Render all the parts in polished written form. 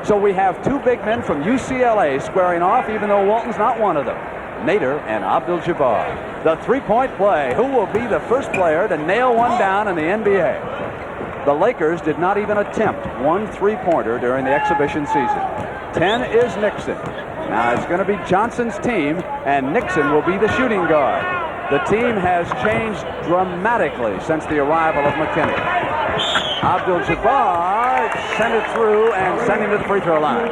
So we have two big men from UCLA squaring off, even though Walton's not one of them. Nader and Abdul-Jabbar. The three-point play. Who will be the first player to nail one down in the NBA? The Lakers did not even attempt one three-pointer during the exhibition season. 10 is Nixon. Now it's going to be Johnson's team, and Nixon will be the shooting guard. The team has changed dramatically since the arrival of McKinney. Abdul-Jabbar sent it through and sent him to the free throw line.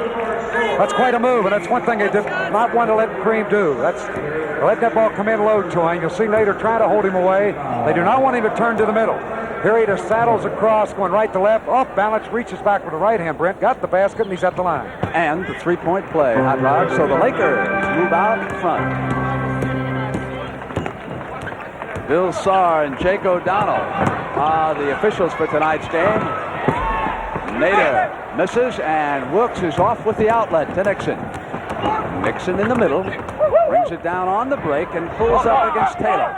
That's quite a move, and that's one thing they did not want to let Kareem do. Let that ball come in low to him. You'll see Nader trying to hold him away. They do not want him to turn to the middle. Here he just saddles across, going right to left, off balance, reaches back with the right hand. Brent got the basket, and he's at the line. And the three-point play, Hot Rod. So the Lakers move out in front. Bill Sarr and Jake O'Donnell are the officials for tonight's game. Nader misses, and Wilkes is off with the outlet to Nixon. Nixon in the middle, brings it down on the break and pulls up against Taylor.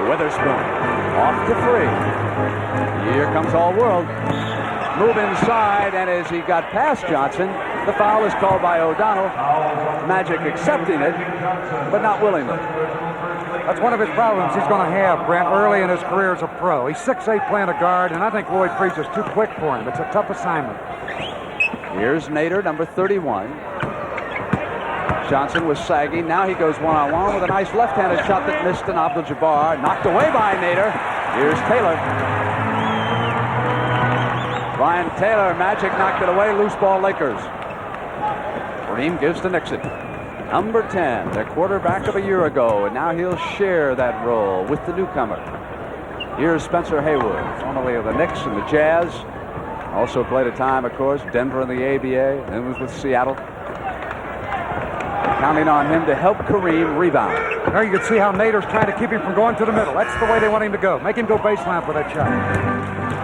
Witherspoon off to three. Here comes All World. Move inside, and as he got past Johnson, the foul is called by O'Donnell. Magic accepting it, but not willingly. That's one of his problems he's going to have, Brent, early in his career as a pro. He's 6'8", playing a guard, and I think Lloyd Freese is too quick for him. It's a tough assignment. Here's Nader, number 31. Johnson was sagging. Now he goes one-on-one with a nice left-handed shot that missed an Abdul-Jabbar. Knocked away by Nader. Here's Taylor. Brian Taylor, Magic knocked it away. Loose ball, Lakers. Kareem gives to Nixon. Number 10, the quarterback of a year ago, and now he'll share that role with the newcomer. Here's Spencer Haywood, formerly of the Knicks and the Jazz. Also played a time, of course, Denver in the ABA, then was with Seattle. Counting on him to help Kareem rebound. There you can see how Nader's trying to keep him from going to the middle. That's the way they want him to go. Make him go baseline for that shot.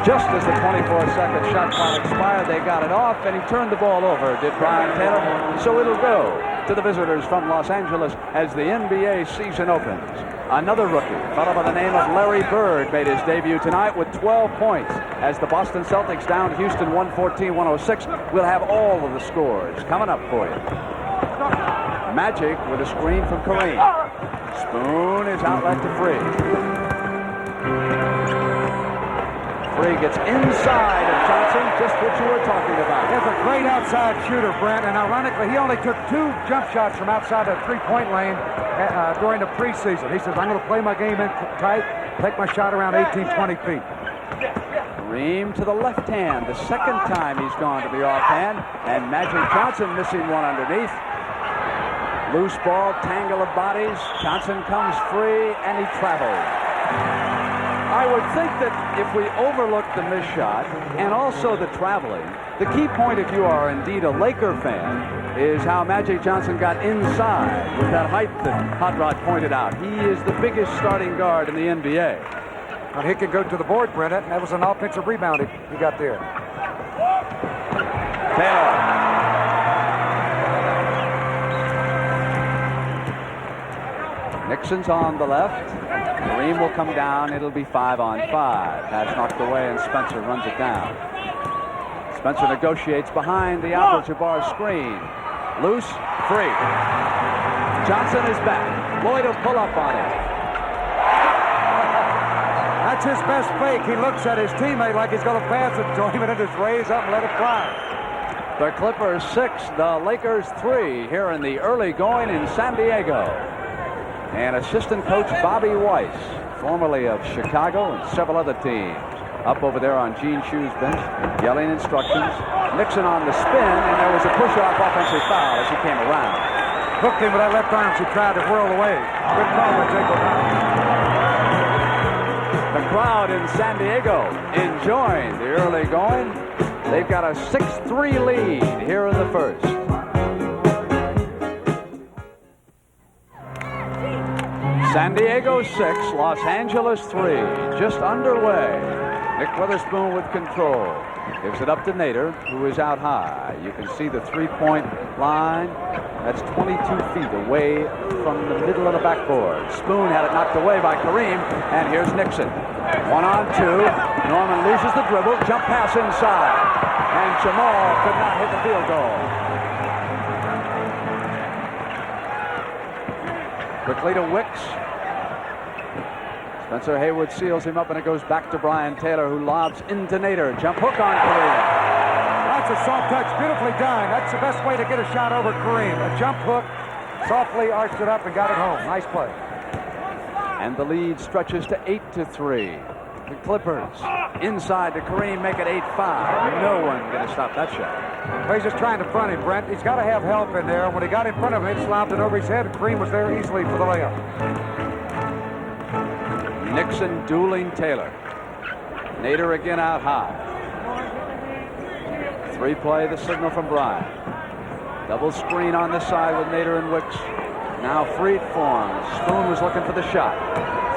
Just as the 24-second shot clock expired, they got it off, and he turned the ball over, did Brian Taylor. So it'll go to the visitors from Los Angeles as the NBA season opens. Another rookie, a fellow by the name of Larry Bird, made his debut tonight with 12 points. As the Boston Celtics down Houston 114-106, we'll have all of the scores coming up for you. Magic with a screen from Kareem. Spoon is outlet to Free. Free gets inside of Johnson, just what you were talking about. He's a great outside shooter, Brent, and ironically, he only took 2 jump shots from outside that three-point lane during the preseason. He says, I'm going to play my game in tight, take my shot around 18, 20 feet. Kareem to the left hand, the second time he's gone to the offhand, and Magic Johnson missing one underneath. Loose ball, tangle of bodies. Johnson comes free, and he travels. I would think that if we overlook the missed shot and also the traveling, the key point, if you are indeed a Laker fan, is how Magic Johnson got inside with that height that Hot Rod pointed out. He is the biggest starting guard in the NBA. And he could go to the board, Brent, and that was an offensive rebound he got there. Taylor. Nixon's on the left. Kareem will come down. It'll be 5-on-5. Pass knocked away, and Spencer runs it down. Spencer negotiates behind the Abdul-Jabbar screen. Loose, free. Johnson is back. Lloyd will pull up on it. That's his best fake. He looks at his teammate like he's going to pass it to him, and then just raise up and let it fly. The Clippers 6, the Lakers 3 here in the early going in San Diego. And assistant coach Bobby Weiss, formerly of Chicago and several other teams, up over there on Gene Shue's bench, yelling instructions. Nixon on the spin, and there was a push-off offensive foul as he came around. Hooked him with that left arm. She tried to whirl away. Good call by Jake O'Donnell. The crowd in San Diego enjoying the early going. They've got a 6-3 lead here in the first. San Diego 6, Los Angeles 3, just underway. Nick Witherspoon with control. Gives it up to Nader, who is out high. You can see the three-point line. That's 22 feet away from the middle of the backboard. Spoon had it knocked away by Kareem, and here's Nixon. 1-on-2. Norman loses the dribble. Jump pass inside. and Jamal could not hit the field goal. Quickly to Wicks. Spencer Haywood seals him up, and it goes back to Brian Taylor, who lobs into Nader. Jump hook on Kareem. That's a soft touch, beautifully done. That's the best way to get a shot over Kareem. A jump hook, softly arched it up and got it home. Nice play. And the lead stretches to 8-3. The Clippers inside to Kareem, make it 8-5. No one going to stop that shot. Well, he's just trying to front him, Brent. He's got to have help in there. When he got in front of him, he slopped it over his head, and Kareem was there easily for the layup. Nixon dueling Taylor. Nader again out high. 3-play, the signal from Bryant. Double screen on this side with Nader and Wicks. Now Freed forms. Spoon was looking for the shot.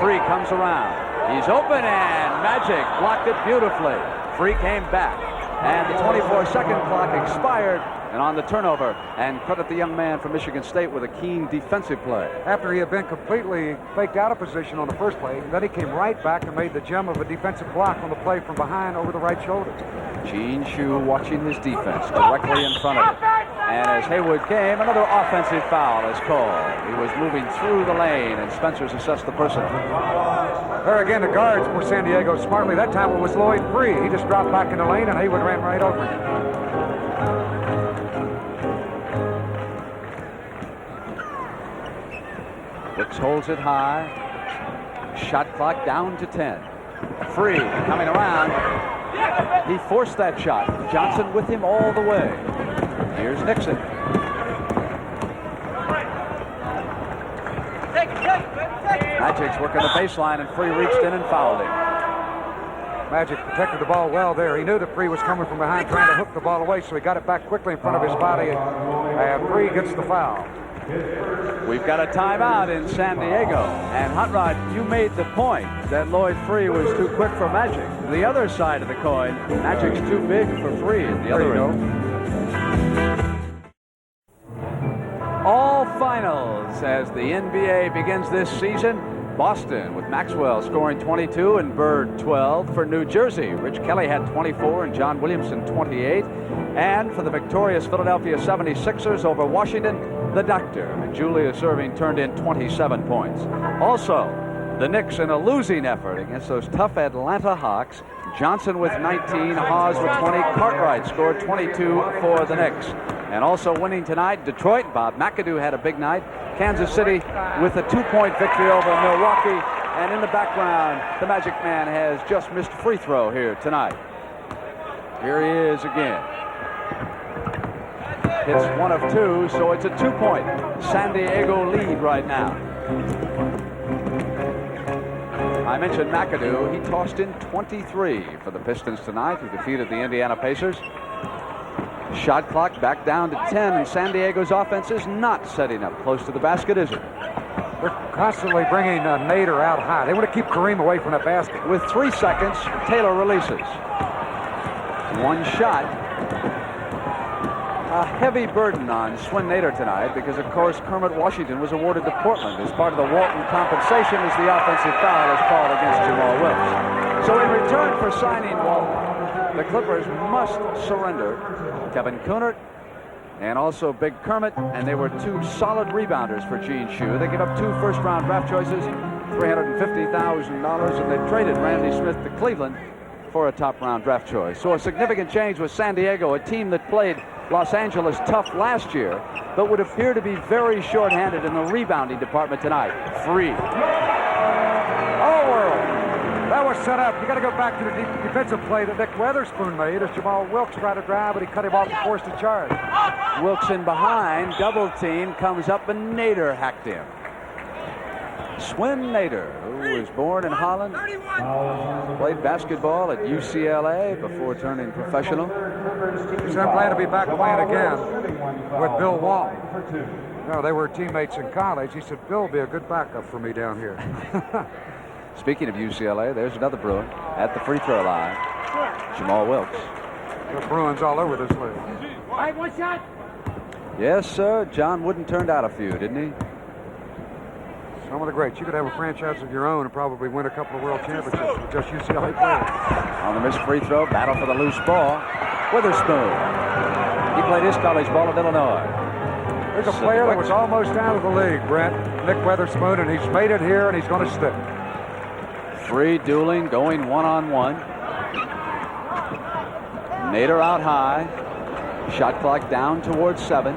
Free comes around. He's open, and Magic blocked it beautifully. Free came back, and the 24-second clock expired. And on the turnover, and credit the young man from Michigan State with a keen defensive play. After he had been completely faked out of position on the first play, then he came right back and made the gem of a defensive block on the play from behind over the right shoulder. Gene Shue watching his defense directly in front of him. And as Haywood came, another offensive foul is called. He was moving through the lane, and Spencer's assessed the person. There again, the guards for San Diego smartly. That time it was Lloyd Free. He just dropped back in the lane, and Haywood ran right over him. Wicks holds it high. Shot clock down to 10. Free coming around. He forced that shot. Johnson with him all the way. Here's Nixon. Magic's working the baseline, and Free reached in and fouled him. Magic protected the ball well there. He knew that Free was coming from behind trying to hook the ball away, so he got it back quickly in front of his body, and Free gets the foul. We've got a timeout in San Diego. And Hot Rod, you made the point that Lloyd Free was too quick for Magic. The other side of the coin, Magic's too big for Free at the other end. All finals as the NBA begins this season. Boston with Maxwell scoring 22 and Bird 12 for New Jersey. Rich Kelly had 24 and John Williamson 28. And for the victorious Philadelphia 76ers over Washington, the Doctor, Julius Erving, turned in 27 points. Also, the Knicks in a losing effort against those tough Atlanta Hawks. Johnson with 19, Hawes with 20, Cartwright scored 22 for the Knicks. And also winning tonight, Detroit. Bob McAdoo had a big night. Kansas City with a 2-point victory over Milwaukee. And in the background, the Magic Man has just missed a free throw here tonight. Here he is again. Hits one of two, so it's a 2-point San Diego lead right now. I mentioned McAdoo. He tossed in 23 for the Pistons tonight. He defeated the Indiana Pacers. Shot clock back down to 10, and San Diego's offense is not setting up close to the basket, is it? They're constantly bringing Nader out high. They want to keep Kareem away from that basket. With 3 seconds, Taylor releases. One shot. A heavy burden on Swin Nader tonight because, of course, Kermit Washington was awarded to Portland as part of the Walton compensation as the offensive foul is called against Jamal Wilkes. So in return for signing Walton, the Clippers must surrender Kevin Kunert and also Big Kermit, and they were 2 solid rebounders for Gene Shue. They gave up 2 first-round draft choices, $350,000, and they traded Randy Smith to Cleveland for a top-round draft choice. So a significant change with San Diego, a team that played Los Angeles tough last year, but would appear to be very short-handed in the rebounding department tonight. Free. Oh, world. That was set up. You got to go back to the defensive play that Nick Weatherspoon made as Jamal Wilkes tried to drive, but he cut him off and forced a charge. Wilkes in behind, double team, comes up, and Nader hacked him. Swin Nader, who was born in Holland, played basketball at UCLA before turning professional. He said, I'm glad to be back playing again with Bill Walton. No, they were teammates in college. He said, Bill will be a good backup for me down here. Speaking of UCLA, there's another Bruin at the free throw line, Jamal Wilkes. The Bruins all over this league. All right, one shot. Yes, sir. John Wooden turned out a few, didn't he? Some of the greats. You could have a franchise of your own and probably win a couple of world championships with just UCLA players. On the missed free throw, battle for the loose ball. Witherspoon. He played his college ball at Illinois. There's a player that was almost out of the league, Brent. Nick Witherspoon, and he's made it here, and he's going to stick. Free dueling, going one-on-one. Nader out high. Shot clock down towards 7.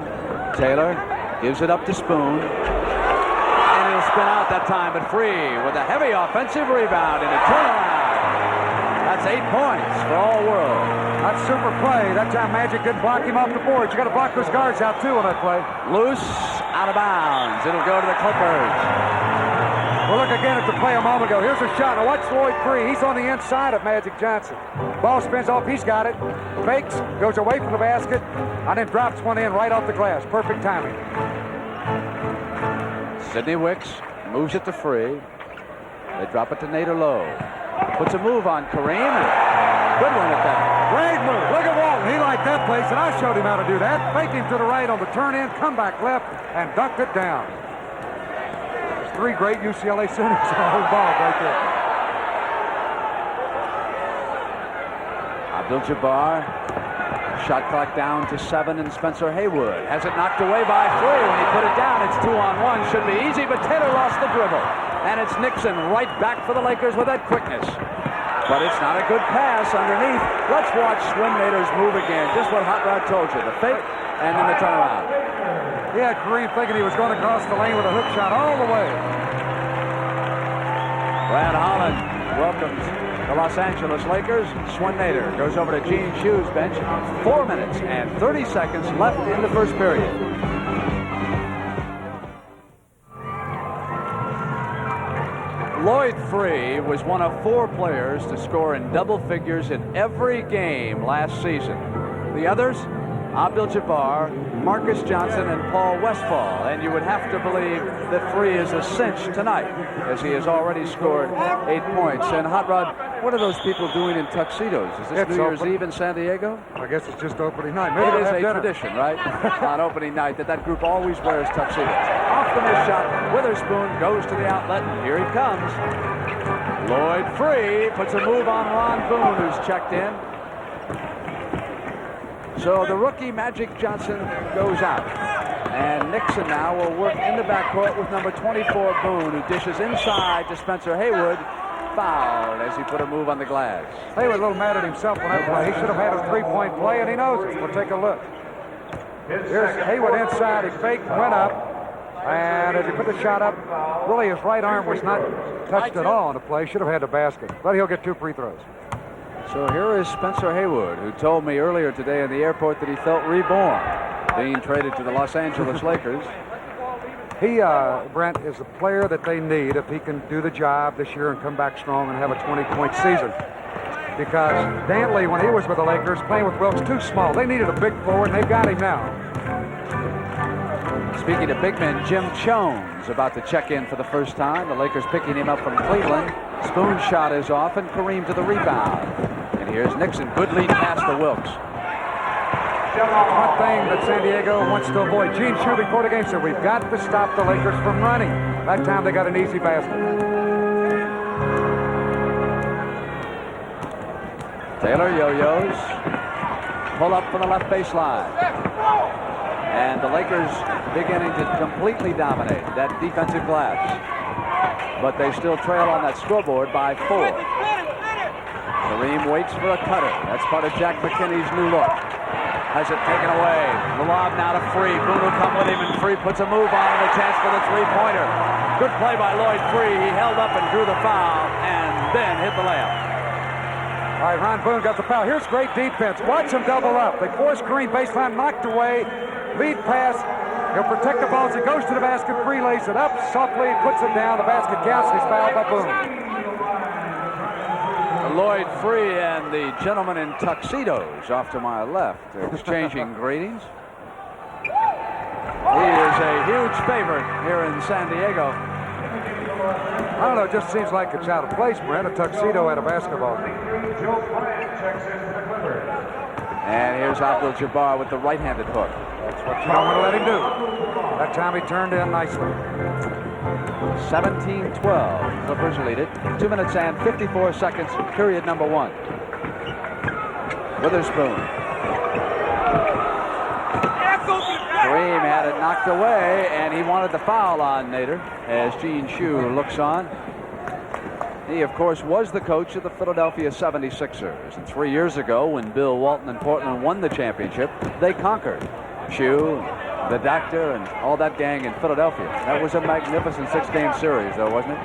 Taylor gives it up to Spoon. And he'll spin out that time, but Free with a heavy offensive rebound and a turnaround. That's 8 points for all world. That's super play. That time Magic didn't block him off the board. You got to block those guards out too on that play. Loose, out of bounds. It'll go to the Clippers. Well, look again at the play a moment ago. Here's a shot. Now watch Lloyd Free. He's on the inside of Magic Johnson. Ball spins off. He's got it. Fakes, goes away from the basket, and then drops one in right off the glass. Perfect timing. Sidney Wicks moves it to Free. They drop it to Nader low. Puts a move on Kareem. Good one at that. Great move. Look at Walton. He liked that place, and I showed him how to do that. Fake him to the right on the turn-in, come back left, and dunked it down. There's 3 great UCLA centers on the whole ball right there. Abdul-Jabbar. Shot clock down to 7, and Spencer Haywood has it knocked away by Free. When he put it down, it's 2-on-1. Should be easy, but Taylor lost the dribble. And it's Nixon right back for the Lakers with that quickness. But it's not a good pass underneath. Let's watch Swin Nader's move again. Just what Hot Rod told you. The fake and then the turnaround. He had Kareem thinking he was going to cross the lane with a hook shot all the way. Brad Holland welcomes the Los Angeles Lakers. Swin Nader goes over to Gene Shue's bench. 4 minutes and 30 seconds left in the first period. Lloyd Free was one of 4 players to score in double figures in every game last season. The others, Abdul-Jabbar, Marcus Johnson, and Paul Westphal. And you would have to believe that Free is a cinch tonight, as he has already scored 8 points. And Hot Rod, what are those people doing in tuxedos? Is this New Year's Eve in San Diego? I guess it's just opening night. Maybe it is a tradition, right? On opening night that group always wears tuxedos. Off the missed shot, Witherspoon goes to the outlet, and here he comes. Lloyd Free puts a move on Ron Boone, who's checked in. So the rookie Magic Johnson goes out. And Nixon now will work in the backcourt with number 24 Boone, who dishes inside to Spencer Haywood. Fouled as he put a move on the glass. Haywood a little mad at himself on that play. He should have had a 3-point play, and he knows it. We'll take a look. Here's Haywood inside. He faked, went up. And as he put the shot up, really his right arm was not touched at all on the play. Should have had the basket. But he'll get 2 free throws. So here is Spencer Haywood, who told me earlier today in the airport that he felt reborn, being traded to the Los Angeles Lakers. He, Brent, is a player that they need if he can do the job this year and come back strong and have a 20-point season. Because Dantley, when he was with the Lakers, playing with Wilkes, too small. They needed a big forward, and they've got him now. Speaking of big men, Jim Chones about to check in for the first time. The Lakers picking him up from Cleveland. Spoon's shot is off, and Kareem to the rebound. And here's Nixon. Good lead pass to Wilkes. One thing that San Diego wants to avoid. Gene Shue before the game said, we've got to stop the Lakers from running. That time they got an easy basket. Taylor yo-yos. Pull up from the left baseline. And the Lakers beginning to completely dominate that defensive glass. But they still trail on that scoreboard by 4. Kareem waits for a cutter. That's part of Jack McKinney's new look. Has it taken away. The lob now to Free. Boone will come with him, and Free puts a move on and a chance for the 3-pointer. Good play by Lloyd Free. He held up and drew the foul and then hit the layup. All right, Ron Boone got the foul. Here's great defense. Watch him double up. They force Kareem baseline, knocked away. Lead pass. He'll protect the ball as he goes to the basket. Free lays it up softly, puts it down. The basket counts. He's fouled by Boone. Lloyd Free and the gentleman in tuxedos off to my left exchanging greetings. He is a huge favorite here in San Diego. I don't know, it just seems like it's out of place, Brent, a tuxedo at a basketball game. And here's Abdul-Jabbar with the right-handed hook. That's what you don't want to let him do. That time he turned in nicely. 17-12. Clippers lead it. 2 minutes and 54 seconds, period number 1. Witherspoon Kareem had it knocked away, and he wanted the foul on Nader as Gene Shue looks on. He, of course, was the coach of the Philadelphia 76ers. And 3 years ago, when Bill Walton and Portland won the championship, they conquered. Shue, the doctor, and all that gang in Philadelphia. That was a magnificent 6-game series, though, wasn't it?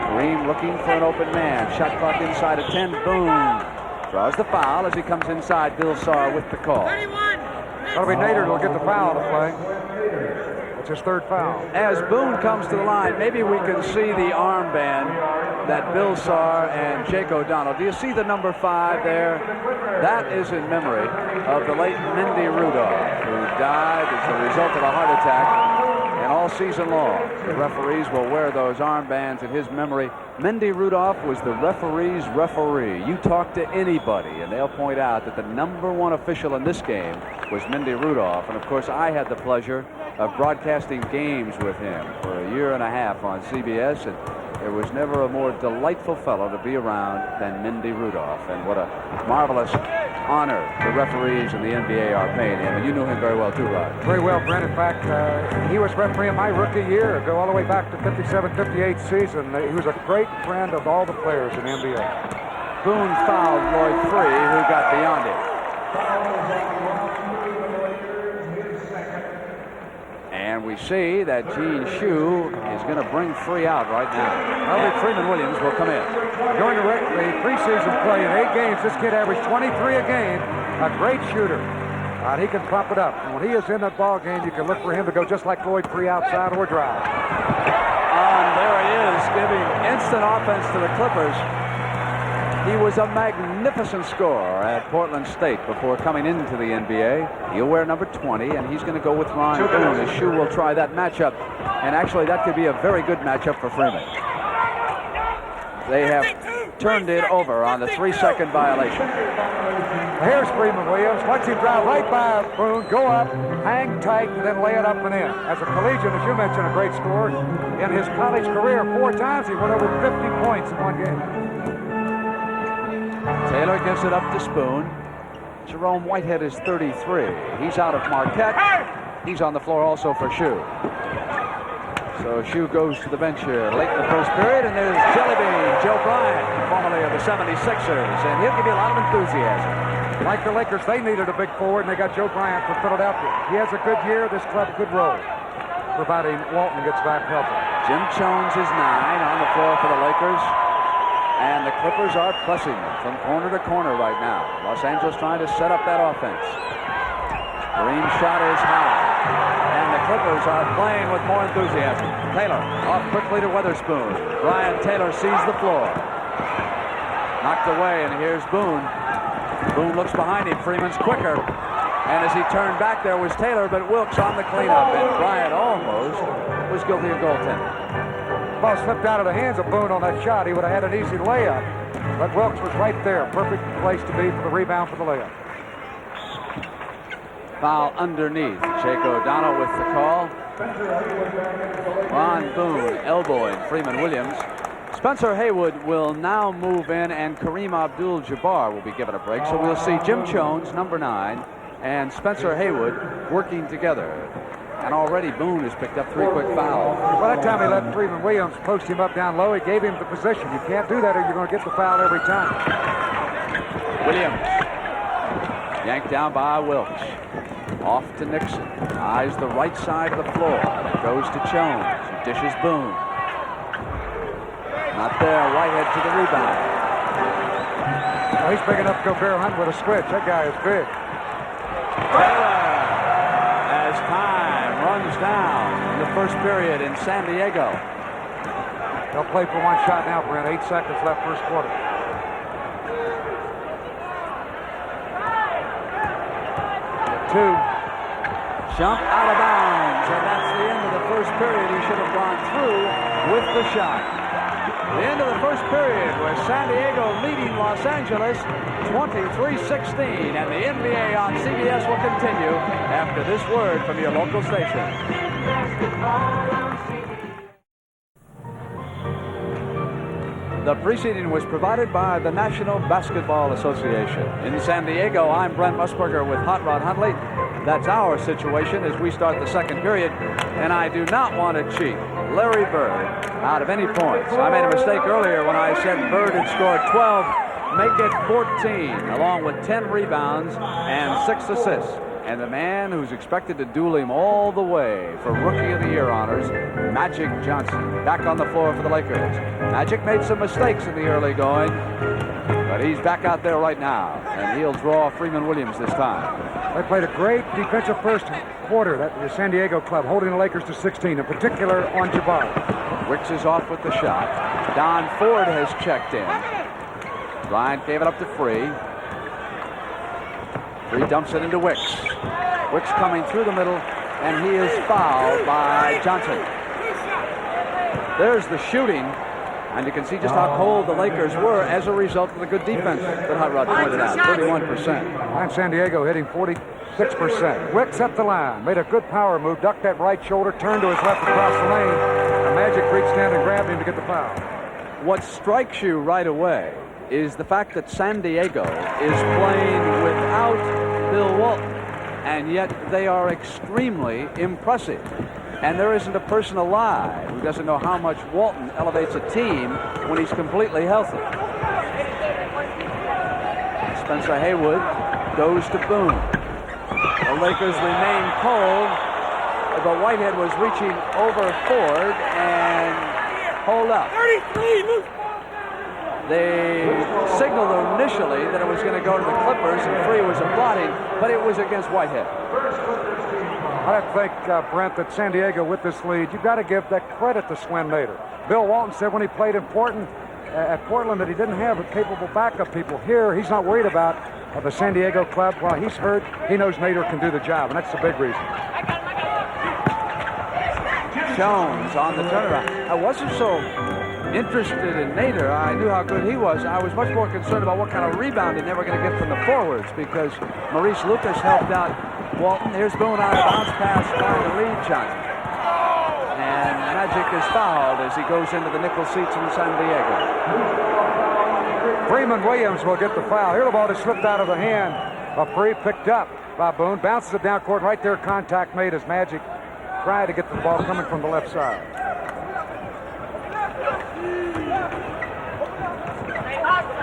Kareem looking for an open man. Shot clock inside of 10. Boone draws the foul as he comes inside. Bill Sarr with the call. That'll be Nader who'll get the foul to play. It's his third foul. As Boone comes to the line, maybe we can see the armband that Bill Sarr and Jake O'Donnell. Do you see the number 5 there? That is in memory of the late Mindy Rudolph, who died as a result of a heart attack. And all season long, the referees will wear those armbands in his memory. Mindy Rudolph was the referee's referee. You talk to anybody, and they'll point out that the number 1 official in this game was Mindy Rudolph. And, of course, I had the pleasure of broadcasting games with him for a year and a half on CBS, and there was never a more delightful fellow to be around than Mindy Rudolph. And what a marvelous honor the referees in the NBA are paying him. And you knew him very well, too, Rod. Very well, Brent. In fact, he was refereeing my rookie year, go all the way back to 57-58 season. He was a great friend of all the players in the NBA. Boone fouled Lloyd Free, who got beyond him. And we see that Gene Shue is going to bring Free out right now. Elliot Freeman Williams will come in. During the preseason play in 8 games, this kid averaged 23 a game. A great shooter. He can pump it up. And when he is in that ball game, you can look for him to go just like Lloyd Free outside or drive. And there he is, giving instant offense to the Clippers. He was a magnificent scorer at Portland State before coming into the NBA. He'll wear number 20, and he's going to go with Ron Boone, as Shue will try that matchup. And actually, that could be a very good matchup for Freeman. They have turned it over on the 3-second violation. Here's Freeman Williams. Watch him drive right by Boone, go up, hang tight, and then lay it up and in. As a collegiate, as you mentioned, a great scorer. In his college career, 4 times he went over 50 points in one game. Taylor gives it up to Spoon. Jerome Whitehead is 33. He's out of Marquette. He's on the floor also for Shue. So Shue goes to the bench here late in the first period, and there's Jellybean Joe Bryant, formerly of the 76ers, and he'll give you a lot of enthusiasm. Like the Lakers, they needed a big forward, and they got Joe Bryant from Philadelphia. He has a good year. This club could roll, providing Walton gets back healthy. Jim Jones is 9 on the floor for the Lakers. And the Clippers are pressing from corner to corner right now. Los Angeles trying to set up that offense. Green shot is high. And the Clippers are playing with more enthusiasm. Taylor off quickly to Weatherspoon. Brian Taylor sees the floor. Knocked away, and here's Boone. Boone looks behind him. Freeman's quicker. And as he turned back, there was Taylor, but Wilkes on the cleanup. And Bryant almost was guilty of goaltending. Ball slipped out of the hands of Boone on that shot. He would have had an easy layup, but Wilkes was right there. Perfect place to be for the rebound for the layup. Foul underneath. Jake O'Donnell with the call. Ron Boone elbowing Freeman Williams. Spencer Haywood will now move in, and Kareem Abdul-Jabbar will be given a break. So we'll see Jim Jones, number 9, and Spencer Haywood working together. And already Boone has picked up 3 quick fouls. Well, that time he let Freeman Williams post him up down low. He gave him the position. You can't do that or you're going to get the foul every time. Williams yanked down by Wilkes. Off to Nixon. Eyes the right side of the floor. Goes to Jones. Dishes Boone. Not there. Whitehead to the rebound. Well, he's big enough to go barrel hunt with a switch. That guy is big. Taylor, as time runs down in the first period in San Diego. They'll play for one shot now, Brent. 8 seconds left first quarter. Two. Jump out of bounds, and that's the end of the first period. He should have gone through with the shot. The end of the first period was San Diego leading Los Angeles 23-16, and the NBA on CBS will continue after this word from your local station. The preceding was provided by the National Basketball Association. In San Diego, I'm Brent Musburger with Hot Rod Huntley. That's our situation as we start the second period, and I do not want to cheat Larry Bird out of any points. I made a mistake earlier when I said Bird had scored 12. Make it 14, along with 10 rebounds and 6 assists. And the man who's expected to duel him all the way for Rookie of the Year honors, Magic Johnson, back on the floor for the Lakers. Magic made some mistakes in the early going, but he's back out there right now, and he'll draw Freeman Williams this time. They played a great defensive first quarter, that the San Diego club, holding the Lakers to 16, in particular on Jabbar. Wicks is off with the shot. Don Ford has checked in. Bryant gave it up to Free. Free dumps it into Wicks. Wicks coming through the middle, and he is fouled by Johnson. There's the shooting, and you can see just how cold the Lakers were as a result of the good defense that Hot Rod pointed out, 31%. And San Diego hitting 46%. Wicks up the line, made a good power move, ducked that right shoulder, turned to his left across the lane, and Magic reached in and grabbed him to get the foul. What strikes you right away is the fact that San Diego is playing without Bill Walton, and yet they are extremely impressive. And there isn't a person alive who doesn't know how much Walton elevates a team when he's completely healthy. Spencer Haywood goes to Boone. The Lakers remain cold, but Whitehead was reaching over Ford and hold up. They signaled initially that it was going to go to the Clippers, and Free was applauding, but it was against Whitehead. I think, Brent, that San Diego with this lead, you've got to give that credit to Swen Nader. Bill Walton said when he played at Portland that he didn't have a capable backup people. Here, he's not worried about the San Diego club. While he's hurt, he knows Nader can do the job, and that's the big reason. Jones on the turnaround. I wasn't so interested in Nader. I knew how good he was. I was much more concerned about what kind of rebounding they were going to get from the forwards, because Maurice Lucas helped out Walton. Here's Boone on a bounce pass trying to lead Johnson. And Magic is fouled as he goes into the nickel seats in San Diego. Freeman Williams will get the foul. Here the ball just slipped out of the hand of Free, picked up by Boone, bounces it down court. Right there, contact made as Magic tried to get the ball coming from the left side.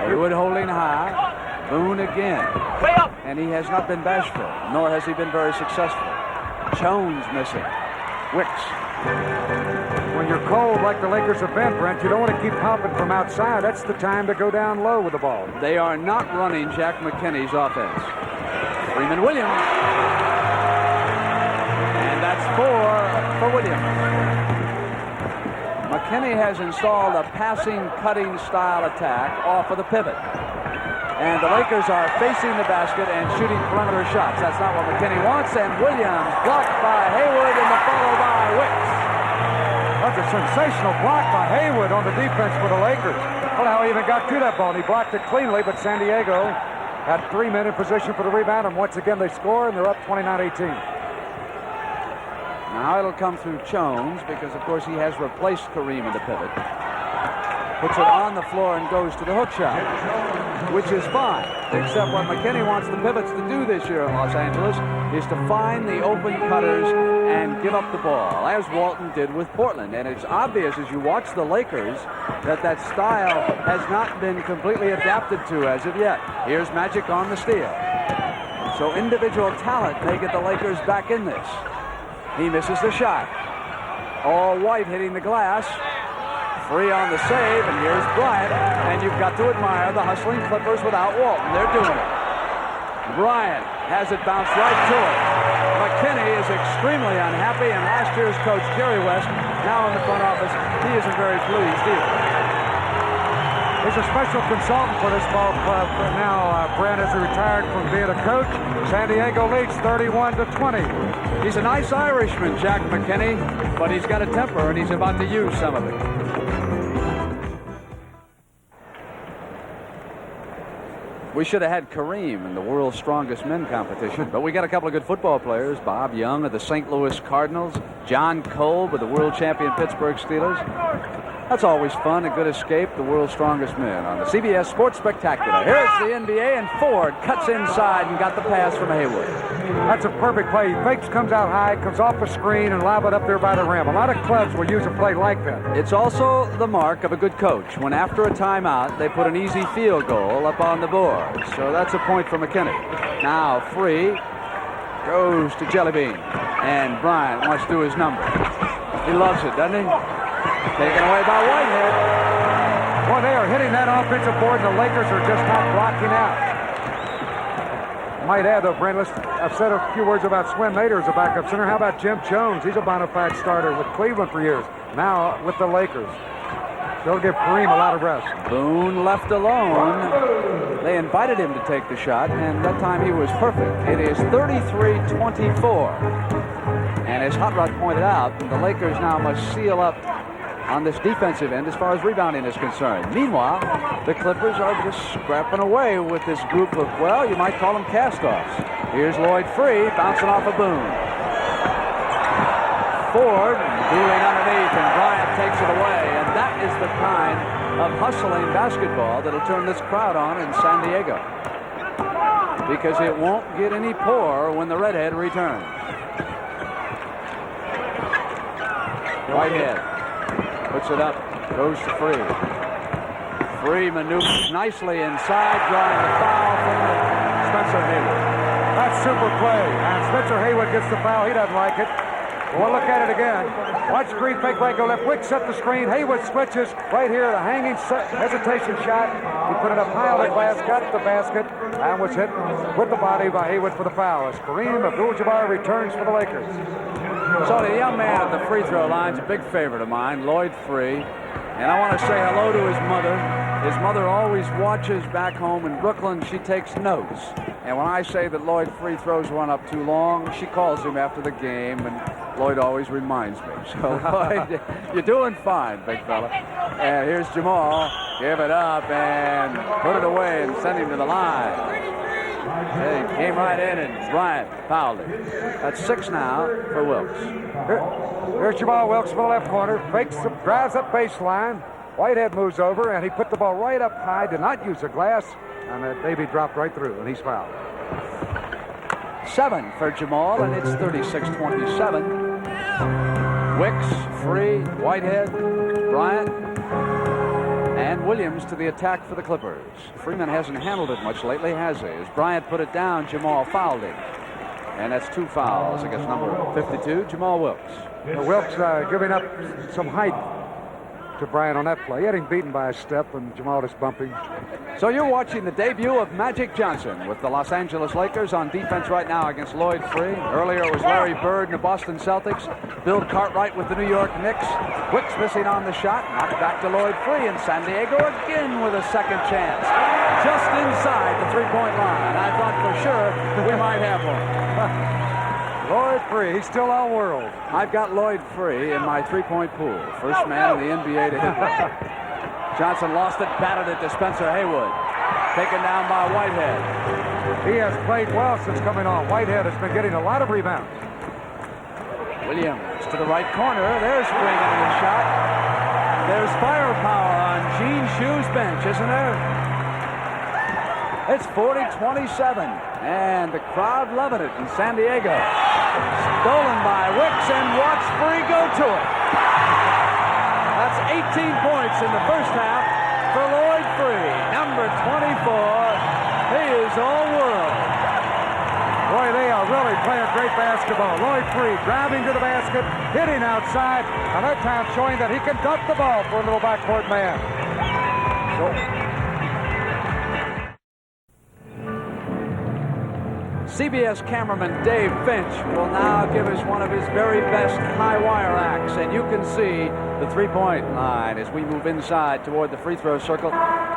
Haywood holding high. Boone again. And he has not been bashful, nor has he been very successful. Jones missing. Wicks. When you're cold like the Lakers have been, Brent, you don't want to keep popping from outside. That's the time to go down low with the ball. They are not running Jack McKinney's offense. Freeman Williams. And that's 4 for Williams. McKinney has installed a passing, cutting style attack off of the pivot. And the Lakers are facing the basket and shooting perimeter shots. That's not what McKinney wants. And Williams blocked by Haywood and the follow by Wicks. That's a sensational block by Haywood on the defense for the Lakers. Well, how he even got to that ball. He blocked it cleanly, but San Diego had 3 men in position for the rebound, and once again they score, and they're up 29-18. Now it'll come through Jones because, of course, he has replaced Kareem in the pivot. Puts it on the floor and goes to the hook shot, which is fine, except what McKinney wants the pivots to do this year in Los Angeles is to find the open cutters and give up the ball, as Walton did with Portland. And it's obvious as you watch the Lakers that style has not been completely adapted to as of yet. Here's Magic on the steal. So individual talent may get the Lakers back in this. He misses the shot. All White hitting the glass. Free on the save, and here's Bryant. And you've got to admire the hustling Clippers without Walton. They're doing it. Bryant has it bounced right to him. McKinney is extremely unhappy, and last year's coach, Jerry West, now in the front office, he isn't very pleased either. He's a special consultant for this ball club now. Brent is retired from being a coach. San Diego leads 31-20. He's a nice Irishman, Jack McKinney, but he's got a temper, and he's about to use some of it. We should have had Kareem in the world's strongest men competition, but we got a couple of good football players. Bob Young of the St. Louis Cardinals, John Kolb of the world champion Pittsburgh Steelers. That's always fun, a good escape, the world's strongest men on the CBS Sports Spectacular. Here it's the NBA, and Ford cuts inside and got the pass from Haywood. That's a perfect play. He fakes, comes out high, comes off the screen, and lob it up there by the rim. A lot of clubs will use a play like that. It's also the mark of a good coach when after a timeout they put an easy field goal up on the board. So that's a point for McKinney. Now Free goes to Jellybean, and Bryant wants to do his number. He loves it, doesn't he? Taken away by Whitehead. Boy, they are hitting that offensive board, and the Lakers are just not blocking out. Might add, though, Brent, I've said a few words about Swin Nader as a backup center. How about Jim Jones? He's a bona fide starter with Cleveland for years. Now with the Lakers. They'll give Kareem a lot of rest. Boone left alone. They invited him to take the shot, and that time he was perfect. It is 33-24. And as Hot Rod pointed out, the Lakers now must seal up on this defensive end as far as rebounding is concerned. Meanwhile, the Clippers are just scrapping away with this group of, well, you might call them cast-offs. Here's Lloyd Free bouncing off of Boone. Ford dueling underneath, and Bryant takes it away. And that is the kind of hustling basketball that'll turn this crowd on in San Diego. Because it won't get any poorer when the redhead returns. Whitehead puts it up, goes to Free. Free maneuvers nicely inside, drawing the foul from Spencer Haywood. That's super play. And Spencer Haywood gets the foul. He doesn't like it. We'll look at it again. Watch Green fake right, go left. Wick set the screen. Haywood switches right here. The hanging hesitation shot. He put it up high on the glass, got the basket, and was hit with the body by Haywood for the foul. As Kareem Abdul-Jabbar returns for the Lakers. So the young man at the free throw line is a big favorite of mine, Lloyd Free. And I want to say hello to his mother. His mother always watches back home in Brooklyn. She takes notes. And when I say that Lloyd Free throws one up too long, she calls him after the game, and Lloyd always reminds me. So, Lloyd, you're doing fine, big fella. And here's Jamal. Give it up and put it away and send him to the line. He came right in, and Bryant fouled him. That's 6 now for Wilkes. Here's Jamal Wilkes from the left corner. Fakes, drives up baseline. Whitehead moves over, and he put the ball right up high. Did not use the glass, and that baby dropped right through, and he's fouled. 7 for Jamal, and it's 36-27. Wicks, Free, Whitehead, Bryant, and Williams to the attack for the Clippers. Freeman hasn't handled it much lately, has he? As Bryant put it down, Jamal fouled him. And that's 2 fouls against number 52, Jamal Wilkes. Wilkes giving up some height to Bryant on that play. He had him beaten by a step, and Jamal just bumping. So you're watching the debut of Magic Johnson with the Los Angeles Lakers on defense right now against Lloyd Free. Earlier it was Larry Bird and the Boston Celtics. Bill Cartwright with the New York Knicks. Wicks missing on the shot. Knocked back to Lloyd Free, and San Diego again with a second chance. Just inside the three-point line. I thought for sure we might have one. Lloyd Free, he's still all world. I've got Lloyd Free in my three-point pool. First man in the NBA to hit one. Johnson lost it, batted it to Spencer Haywood. Taken down by Whitehead. He has played well since coming on. Whitehead has been getting a lot of rebounds. Williams to the right corner. There's Free getting a shot. There's firepower on Gene Shue's bench, isn't there? It's 40-27, and the crowd loving it in San Diego. Stolen by Wicks, and watch Free go to it. That's 18 points in the first half for Lloyd Free. Number 24, he is all world. Boy, they are really playing great basketball. Lloyd Free driving to the basket, hitting outside, and that time showing that he can dunk the ball for a little backcourt man. CBS cameraman Dave Finch will now give us one of his very best high wire acts, and you can see the three-point line as we move inside toward the free throw circle.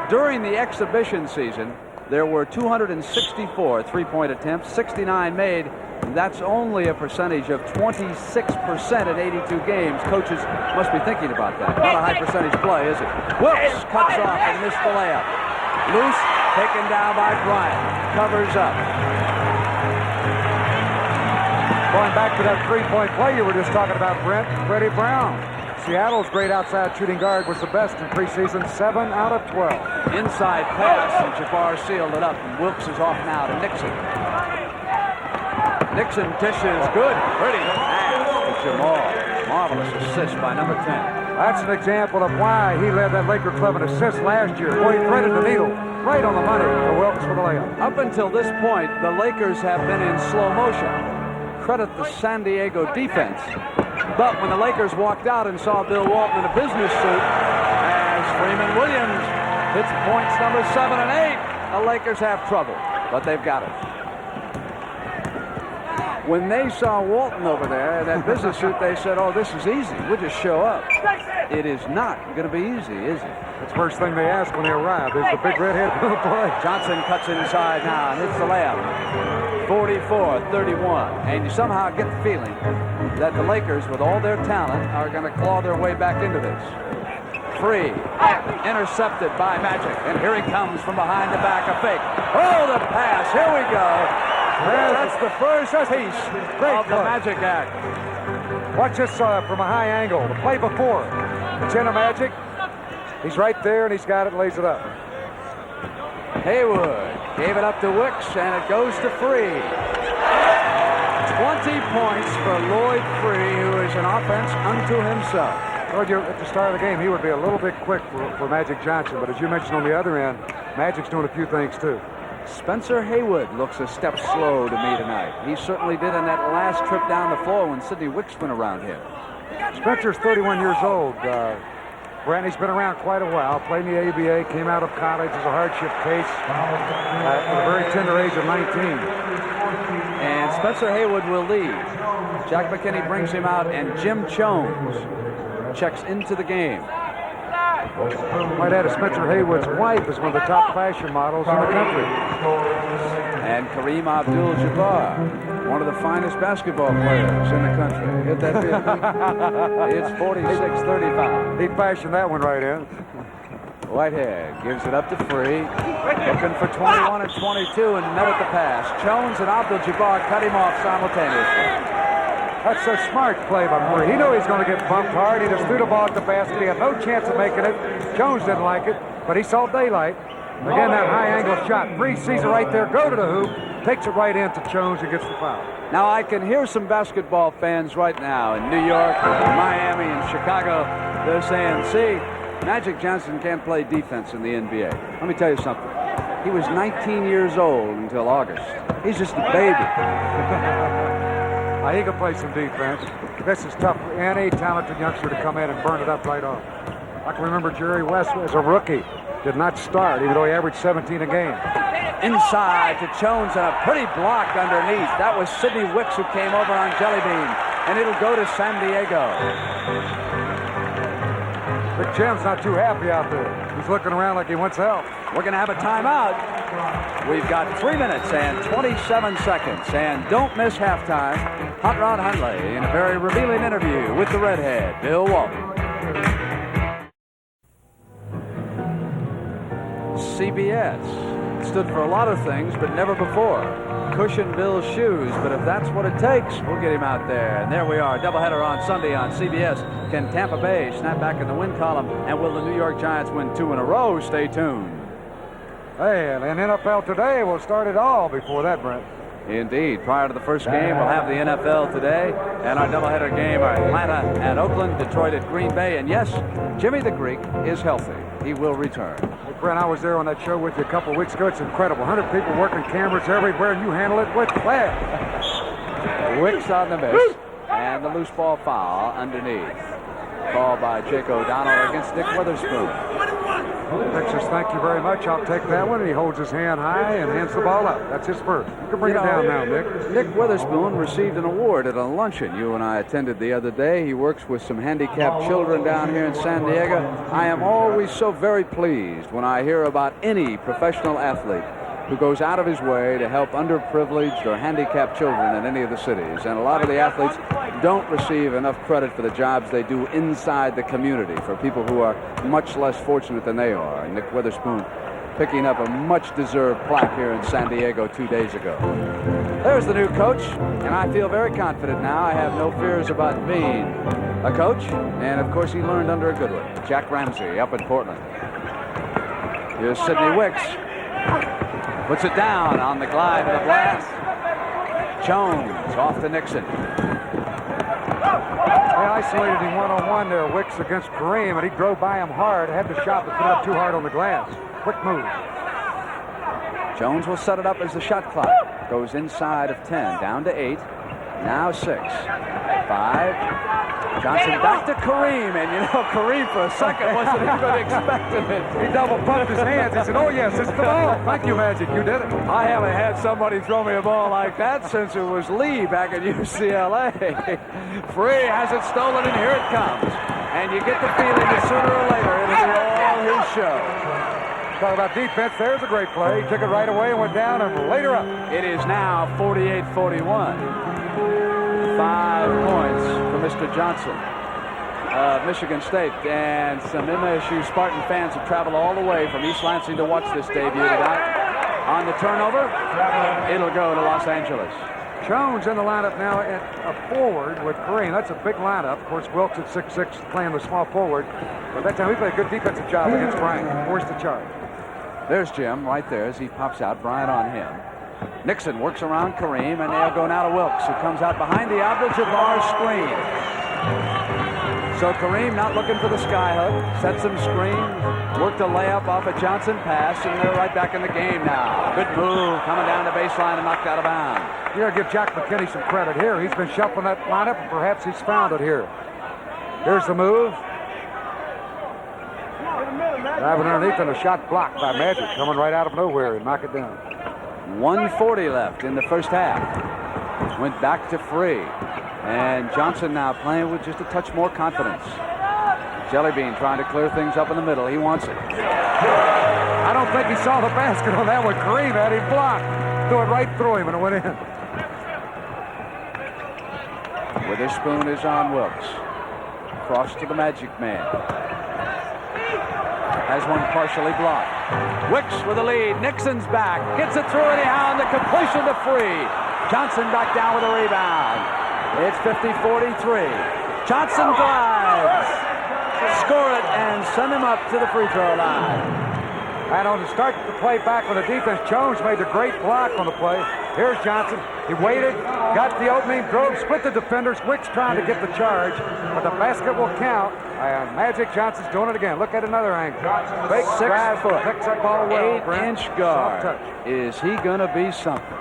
During the exhibition season, there were 264 three-point attempts, 69 made. That's only a percentage of 26% in 82 games. Coaches must be thinking about that. Not a high percentage play, is it? Wilkes cuts off and missed the layup. Loose, taken down by Bryant. Covers up. Going back to that three-point play you were just talking about, Brent, Freddie Brown. Seattle's great outside shooting guard was the best in preseason, 7 out of 12. Inside pass, and Jabbar sealed it up, and Wilkes is off now to Nixon. Nixon dishes good. Pretty pass to Jamal. Marvelous assist by number 10. That's an example of why he led that Laker club in assists last year. Boy, he threaded the needle right on the money for Wilkes for the layup. Up until this point, the Lakers have been in slow motion. Credit the San Diego defense. But when the Lakers walked out and saw Bill Walton in a business suit, as Freeman Williams hits points number 7 and 8, the Lakers have trouble, but they've got it. When they saw Walton over there in that business suit, they said, oh, this is easy. We'll just show up. It is not going to be easy, is it? That's the first thing they ask when they arrive. Is the big redhead going to play? Johnson cuts inside now and hits the layup. 44-31. And you somehow get the feeling that the Lakers, with all their talent, are going to claw their way back into this. Free. Intercepted by Magic. And here he comes from behind the back. A fake. Oh, the pass. Here we go. Well, that's the first piece of the Magic act. Watch this from a high angle. The play before. It's in a Magic. He's right there, and he's got it and lays it up. Haywood gave it up to Wicks, and it goes to Free. 20 points for Lloyd Free, who is an offense unto himself. Well, at the start of the game, he would be a little bit quick for Magic Johnson, but as you mentioned on the other end, Magic's doing a few things too. Spencer Haywood looks a step slow to me tonight. He certainly did in that last trip down the floor when Sidney Wicks went around him. Spencer's 31 years old. Brent, he's been around quite a while. Played in the ABA, came out of college as a hardship case at a very tender age of 19. And Spencer Haywood will lead. Jack McKinney brings him out, and Jim Jones checks into the game. Might add, Spencer Haywood's wife is one of the top fashion models in the country. And Kareem Abdul-Jabbar, one of the finest basketball players in the country. Hit that bit. It's 46-35. He fashioned that one right in. Whitehead gives it up to Free. Looking for 21 and 22 and met at the pass. Jones and Abdul-Jabbar cut him off simultaneously. That's a smart play by Murray. He knew he was going to get bumped hard. He just threw the ball at the basket. He had no chance of making it. Jones didn't like it, but he saw daylight. Again, that high angle shot. Free sees it right there. Go to the hoop. Takes it right into Jones and gets the foul. Now, I can hear some basketball fans right now in New York, in Miami, and Chicago. They're saying, see, Magic Johnson can't play defense in the NBA. Let me tell you something. He was 19 years old until August. He's just a baby. He can play some defense. This is tough for any talented youngster to come in and burn it up right off. I can remember Jerry West as a rookie. Did not start, even though he averaged 17 a game. Inside to Jones and a pretty block underneath. That was Sidney Wicks who came over on Jelly Bean. And it'll go to San Diego. But Jim's not too happy out there. He's looking around like he wants help. We're going to have a timeout. We've got 3 minutes and 27 seconds. And don't miss halftime. Hot Rod Hundley in a very revealing interview with the redhead, Bill Walton. CBS stood for a lot of things, but never before. Cushion Bill's shoes, but if that's what it takes, we'll get him out there. And there we are, doubleheader on Sunday on CBS. Can Tampa Bay snap back in the win column, and will the New York Giants win 2 in a row? Stay tuned. Hey, and NFL Today will start it all before that, Brent. Indeed. Prior to the first game, we'll have the NFL Today, and our doubleheader game are Atlanta and Oakland, Detroit at Green Bay. And yes, Jimmy the Greek is healthy. He will return. Hey, Brent, I was there on that show with you a couple of weeks ago. It's incredible. 100 people working cameras everywhere, and you handle it with class. Wicks on the miss, and the loose ball foul underneath. Called by Jake O'Donnell against Nick Witherspoon. Nick says, thank you very much. I'll take that one. And he holds his hand high and hands the ball up. That's his first. You can bring it down now, Nick. Nick Witherspoon received an award at a luncheon you and I attended the other day. He works with some handicapped children down here in San Diego. I am always so very pleased when I hear about any professional athlete who goes out of his way to help underprivileged or handicapped children in any of the cities. And a lot of the athletes don't receive enough credit for the jobs they do inside the community for people who are much less fortunate than they are. And Nick Witherspoon picking up a much-deserved plaque here in San Diego 2 days ago. There's the new coach, and I feel very confident now. I have no fears about being a coach. And, of course, he learned under a good one, Jack Ramsey up in Portland. Here's Sidney Wicks. Puts it down on the glide of the blast. Jones off to Nixon. They isolated him one-on-one there, Wicks against Kareem, and he drove by him hard. Had the shot, but put it up too hard on the glass. Quick move. Jones will set it up as the shot clock goes inside of 10, down to 8. Now 6, 5. Johnson back to Kareem, and you know Kareem for a second wasn't even expecting it. He double pumped his hands. He said, "Oh yes, it's the ball." Thank you, Magic. You did it. I haven't had somebody throw me a ball like that since it was Lee back at UCLA. Free has it stolen, and here it comes. And you get the feeling that sooner or later it'll be all his show. Talk about defense. There's a great play. He took it right away and went down and laid her up. It is now 48-41. 5 points for Mr. Johnson of Michigan State. And some MSU Spartan fans have traveled all the way from East Lansing to watch this debut tonight. On the turnover, it'll go to Los Angeles. Jones in the lineup now at a forward with Kareem. That's a big lineup. Of course, Wilkes at 6'6", playing the small forward. But that time he played a good defensive job against Bryant. Forced the charge. There's Jim right there as he pops out. Bryant on him. Nixon works around Kareem, and they'll go now to Wilkes, who comes out behind the Abdul-Jabbar screen. So Kareem not looking for the sky hook, sets some screen, worked a layup off a Johnson pass, and they're right back in the game now. Good move, coming down the baseline and knocked out of bounds. You gotta give Jack McKinney some credit here. He's been shuffling that lineup, and perhaps he's found it here. Here's the move. Driving underneath, and a shot blocked by Magic, coming right out of nowhere and knock it down. 1:40 left in the first half. Went back to Free. And Johnson now playing with just a touch more confidence. Jellybean trying to clear things up in the middle. He wants it. I don't think he saw the basket on that one. Kareem had him blocked. Threw it right through him, and it went in. Witherspoon is on Wilkes. Cross to the Magic Man. Has one partially blocked. Wicks with the lead. Nixon's back. Gets it through anyhow, and the completion to Free. Johnson back down with a rebound. It's 50-43. Johnson drives. Score it and send him up to the free throw line. And on the start to play back on the defense, Jones made a great block on the play. Here's Johnson. He waited, got the opening, drove, split the defenders. Wicks trying to get the charge, but the basket will count. And Magic Johnson's doing it again. Look at another angle. Big 6 foot, picks that ball well. 8-inch guard. Is he going to be something?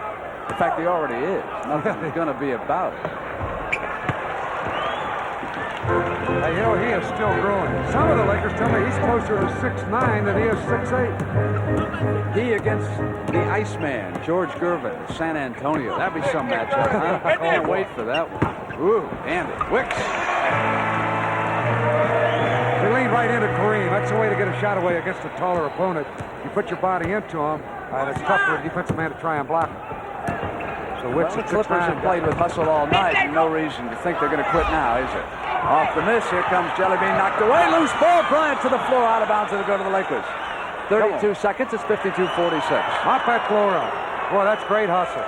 In fact, he already is. Nothing's going to be about it. Hey, you know, he is still growing. Some of the Lakers tell me he's closer to 6'9" than he is 6'8". He against the Iceman, George Gervin of San Antonio. That'd be some matchup, huh? I can't wait for that one. Ooh, Andy. Wicks. They lean right into Kareem. That's the way to get a shot away against a taller opponent. You put your body into him, and it's tough for a defensive man to try and block him. So Wicks The Clippers have played with hustle all night, and no reason to think they're going to quit now, is it? Off the miss, here comes Jellybean, knocked away, loose ball, Bryant to the floor, out of bounds, it'll go to the Lakers. 32 seconds, it's 52-46. Hop that floor up. Boy, that's great hustle.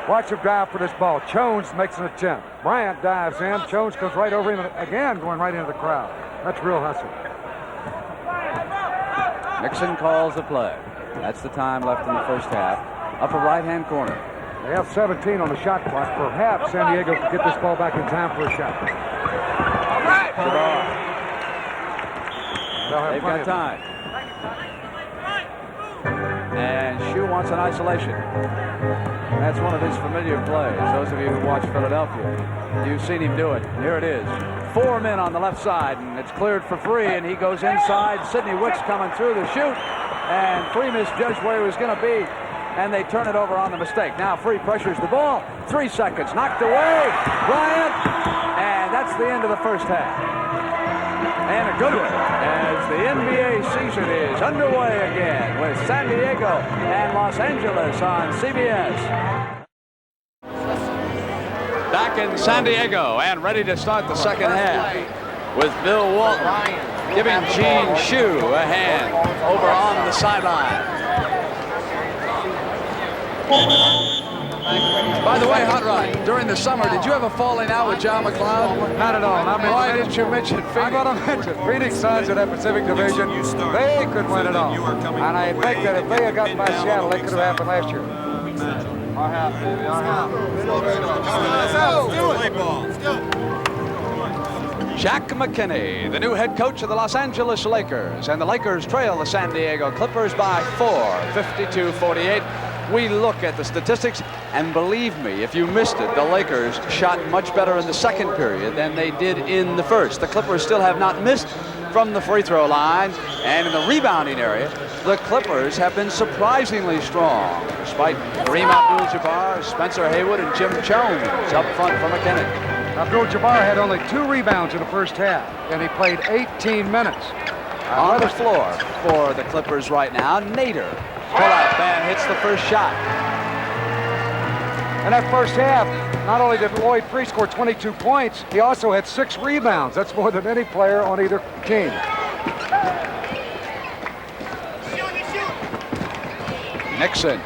Watch him drive for this ball. Jones makes an attempt. Bryant dives in. Jones goes right over him, again going right into the crowd. That's real hustle. Nixon calls the play. That's the time left in the first half. Upper right-hand corner. They have 17 on the shot clock. Perhaps San Diego can get this ball back in time for a shot. They've got time. And Shue wants an isolation. That's one of his familiar plays. Those of you who watch Philadelphia, you've seen him do it. Here it is. 4 men on the left side, and it's cleared for Free, and he goes inside. Sidney Wicks coming through the shoot, and Free misjudged where he was going to be, and they turn it over on the mistake. Now Free pressures the ball. 3 seconds. Knocked away. Bryant. And that's the end of the first half. And a good one as the NBA season is underway again with San Diego and Los Angeles on CBS. Back in San Diego and ready to start the second half with Bill Walton giving Gene Shue a hand over on the sideline. By the way, Hot Rod, during the summer, did you have a falling out with John McLeod? Not at all. Why didn't you mention Phoenix? I'm going to mention Phoenix Suns in that Pacific Division. They could win it all. And I think that if they had gotten by Seattle, it could have happened last year. Jack McKinney, the new head coach of the Los Angeles Lakers, and the Lakers trail the San Diego Clippers by 4, 52-48. We look at the statistics, and believe me, if you missed it, the Lakers shot much better in the second period than they did in the first. The Clippers still have not missed from the free throw line, and in the rebounding area, the Clippers have been surprisingly strong, despite Kareem Abdul-Jabbar, Spencer Haywood, and Jim Jones up front for McKinney. Abdul-Jabbar had only 2 rebounds in the first half, and he played 18 minutes. On the floor for the Clippers right now, Nader. Pull-out man hits the first shot. In that first half, not only did Lloyd Free score 22 points, he also had 6 rebounds. That's more than any player on either team. Nixon.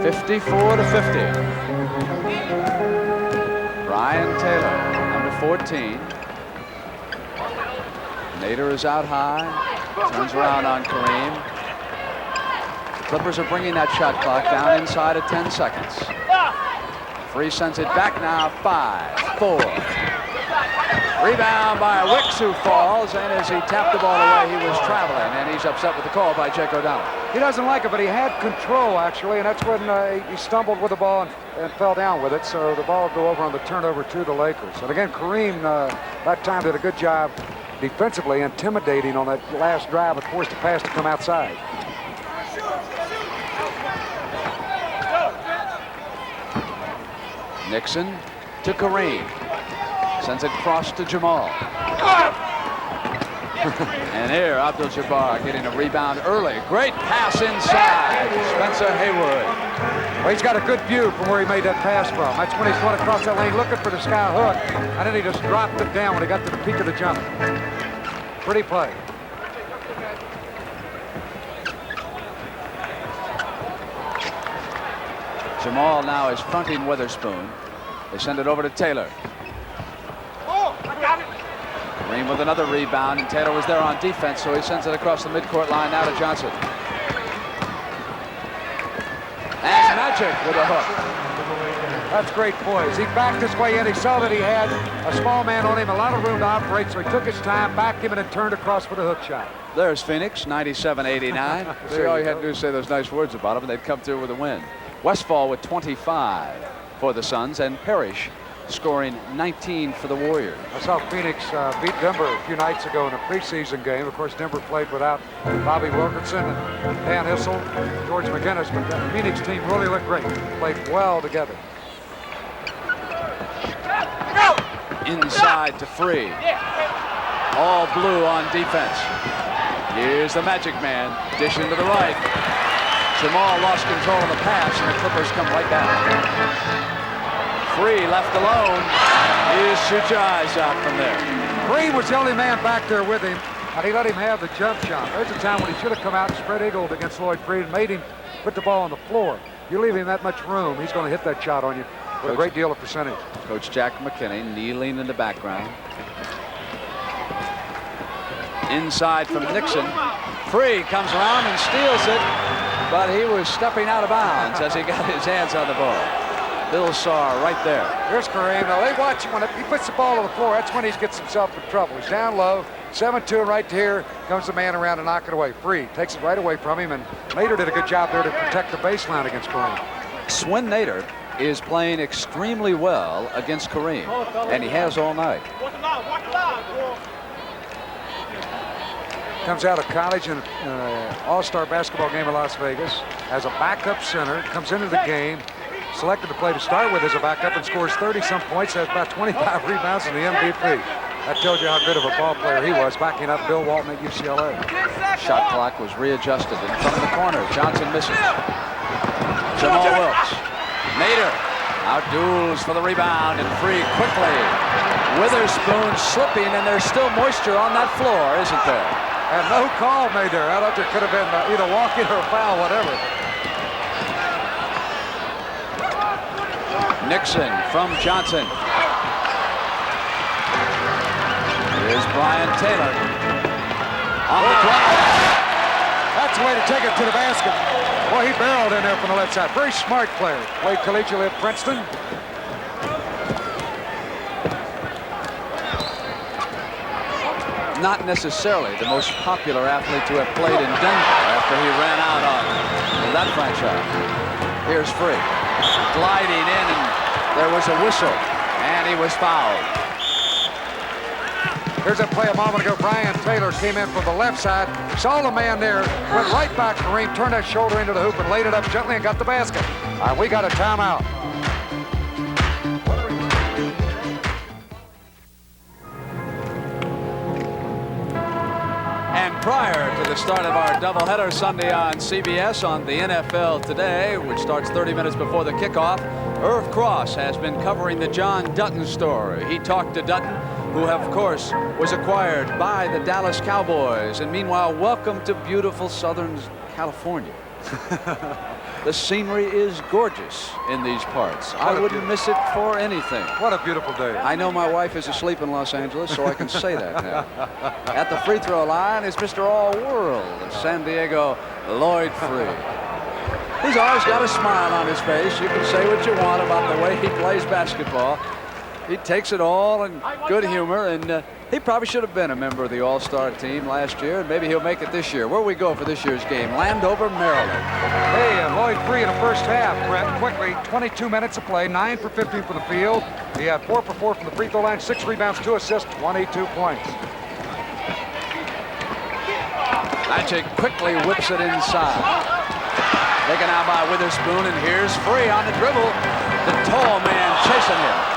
(54-50). Brian Taylor, number 14. Nader is out high, turns around on Kareem. The Clippers are bringing that shot clock down inside of 10 seconds. Free sends it back now, 5, 4. Rebound by Wicks, who falls, and as he tapped the ball away, he was traveling, and he's upset with the call by Jake O'Donnell. He doesn't like it, but he had control, actually, and that's when he stumbled with the ball and fell down with it, so the ball will go over on the turnover to the Lakers. And again, Kareem that time did a good job defensively, intimidating on that last drive and forced the pass to come outside. Nixon to Kareem. Sends it across to Jamal. And here, Abdul-Jabbar getting a rebound early. Great pass inside. Spencer Haywood. Well, he's got a good view from where he made that pass from. That's when he's going across that lane looking for the sky hook, and then he just dropped it down when he got to the peak of the jump. Pretty play. Jamal now is fronting Witherspoon. They send it over to Taylor. Kareem with another rebound, and Taylor was there on defense, so he sends it across the midcourt line now to Johnson. And Magic with a hook. That's great poise. He backed his way in. He saw that he had a small man on him, a lot of room to operate, so he took his time, backed him, and then turned across for the hook shot. There's Phoenix, 97-89. See, all you had to do is say those nice words about him, and they'd come through with a win. Westfall with 25 for the Suns, and Parrish scoring 19 for the Warriors. I saw Phoenix beat Denver a few nights ago in a preseason game. Of course, Denver played without Bobby Wilkinson and Dan Issel, George McGinnis, but that Phoenix team really looked great. Played well together. Inside to Free. All blue on defense. Here's the Magic Man, dishing to the right. Jamal lost control of the pass, and the Clippers come right back. Free left alone. You shoot your eyes out from there. Kareem was the only man back there with him, and he let him have the jump shot. There's a time when he should have come out and spread eagled against Lloyd Free and made him put the ball on the floor. You leave him that much room, he's going to hit that shot on you with a great deal of percentage. Coach Jack McKinney kneeling in the background. Inside from Nixon. Free comes around and steals it, but he was stepping out of bounds as he got his hands on the ball. Bill Sarr right there. Here's Kareem. Now they watch him when he puts the ball on the floor. That's when he gets himself in trouble. He's down low, 7-2, and right here comes the man around and knock it away. Free takes it right away from him, and Nader did a good job there to protect the baseline against Kareem. Swin Nader is playing extremely well against Kareem, and he has all night. Comes out of college in an all-star basketball game in Las Vegas as a backup center, comes into the game, selected to play to start with as a backup, and scores 30-some points, has about 25 rebounds in the MVP. That tells you how good of a ball player he was, backing up Bill Walton at UCLA. Shot clock was readjusted in front of the corner. Johnson misses. Jamal Wilkes. Nader outduels for the rebound, and Free quickly. Witherspoon slipping, and there's still moisture on that floor, isn't there? And no call made there. I thought there could have been either walking or a foul, whatever. Nixon from Johnson. Here's Brian Taylor on the drive. That's the way to take it to the basket. Boy, he barreled in there from the left side. Very smart player. Played collegiately at Princeton. Not necessarily the most popular athlete to have played in Denver after he ran out on that franchise. Here's Free. Gliding in, and there was a whistle, and he was fouled. Here's a play a moment ago. Brian Taylor came in from the left side, saw the man there, went right back to Kareem, turned that shoulder into the hoop and laid it up gently and got the basket. All right, we got a timeout. And prior to the start of our doubleheader Sunday on CBS on the NFL Today, which starts 30 minutes before the kickoff, Irv Cross has been covering the John Dutton story. He talked to Dutton, who, of course, was acquired by the Dallas Cowboys. And meanwhile, welcome to beautiful Southern California. The scenery is gorgeous in these parts. I wouldn't miss it for anything. What a beautiful day. I know my wife is asleep in Los Angeles, so I can say that now. At the free throw line is Mr. All-World of San Diego, Lloyd Free. He's always got a smile on his face. You can say what you want about the way he plays basketball. He takes it all in good humor, and he probably should have been a member of the All-Star team last year, and maybe he'll make it this year. Where we go for this year's game? Landover, Maryland. Hey, Lloyd Free in the first half, Brett, quickly, 22 minutes of play, 9 for 15 from the field. He had 4 for 4 from the free throw line, 6 rebounds, 2 assists, 22 points. Magic quickly whips it inside. Taken out by Witherspoon, and here's Free on the dribble. The tall man chasing him.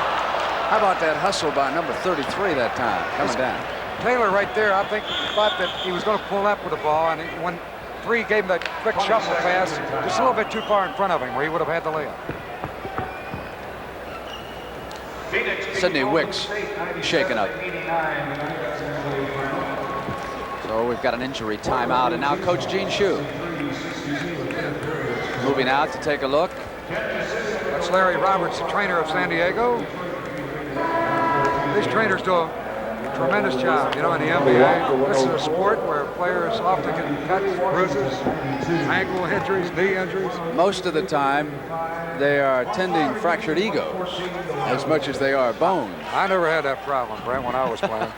How about that hustle by number 33 that time, coming down? Taylor right there, I think, thought that he was going to pull up with the ball, and when Free gave him that quick shuffle pass, just a little bit too far in front of him where he would have had the layup. Sidney Wicks shaken up. So we've got an injury timeout, and now Coach Gene Shue moving out to take a look. That's Larry Roberts, the trainer of San Diego. These trainers do a tremendous job, you know, in the NBA. This is a sport where players often get cuts, bruises, ankle injuries, knee injuries. Most of the time, they are tending fractured egos as much as they are bones. I never had that problem, Brent, when I was playing.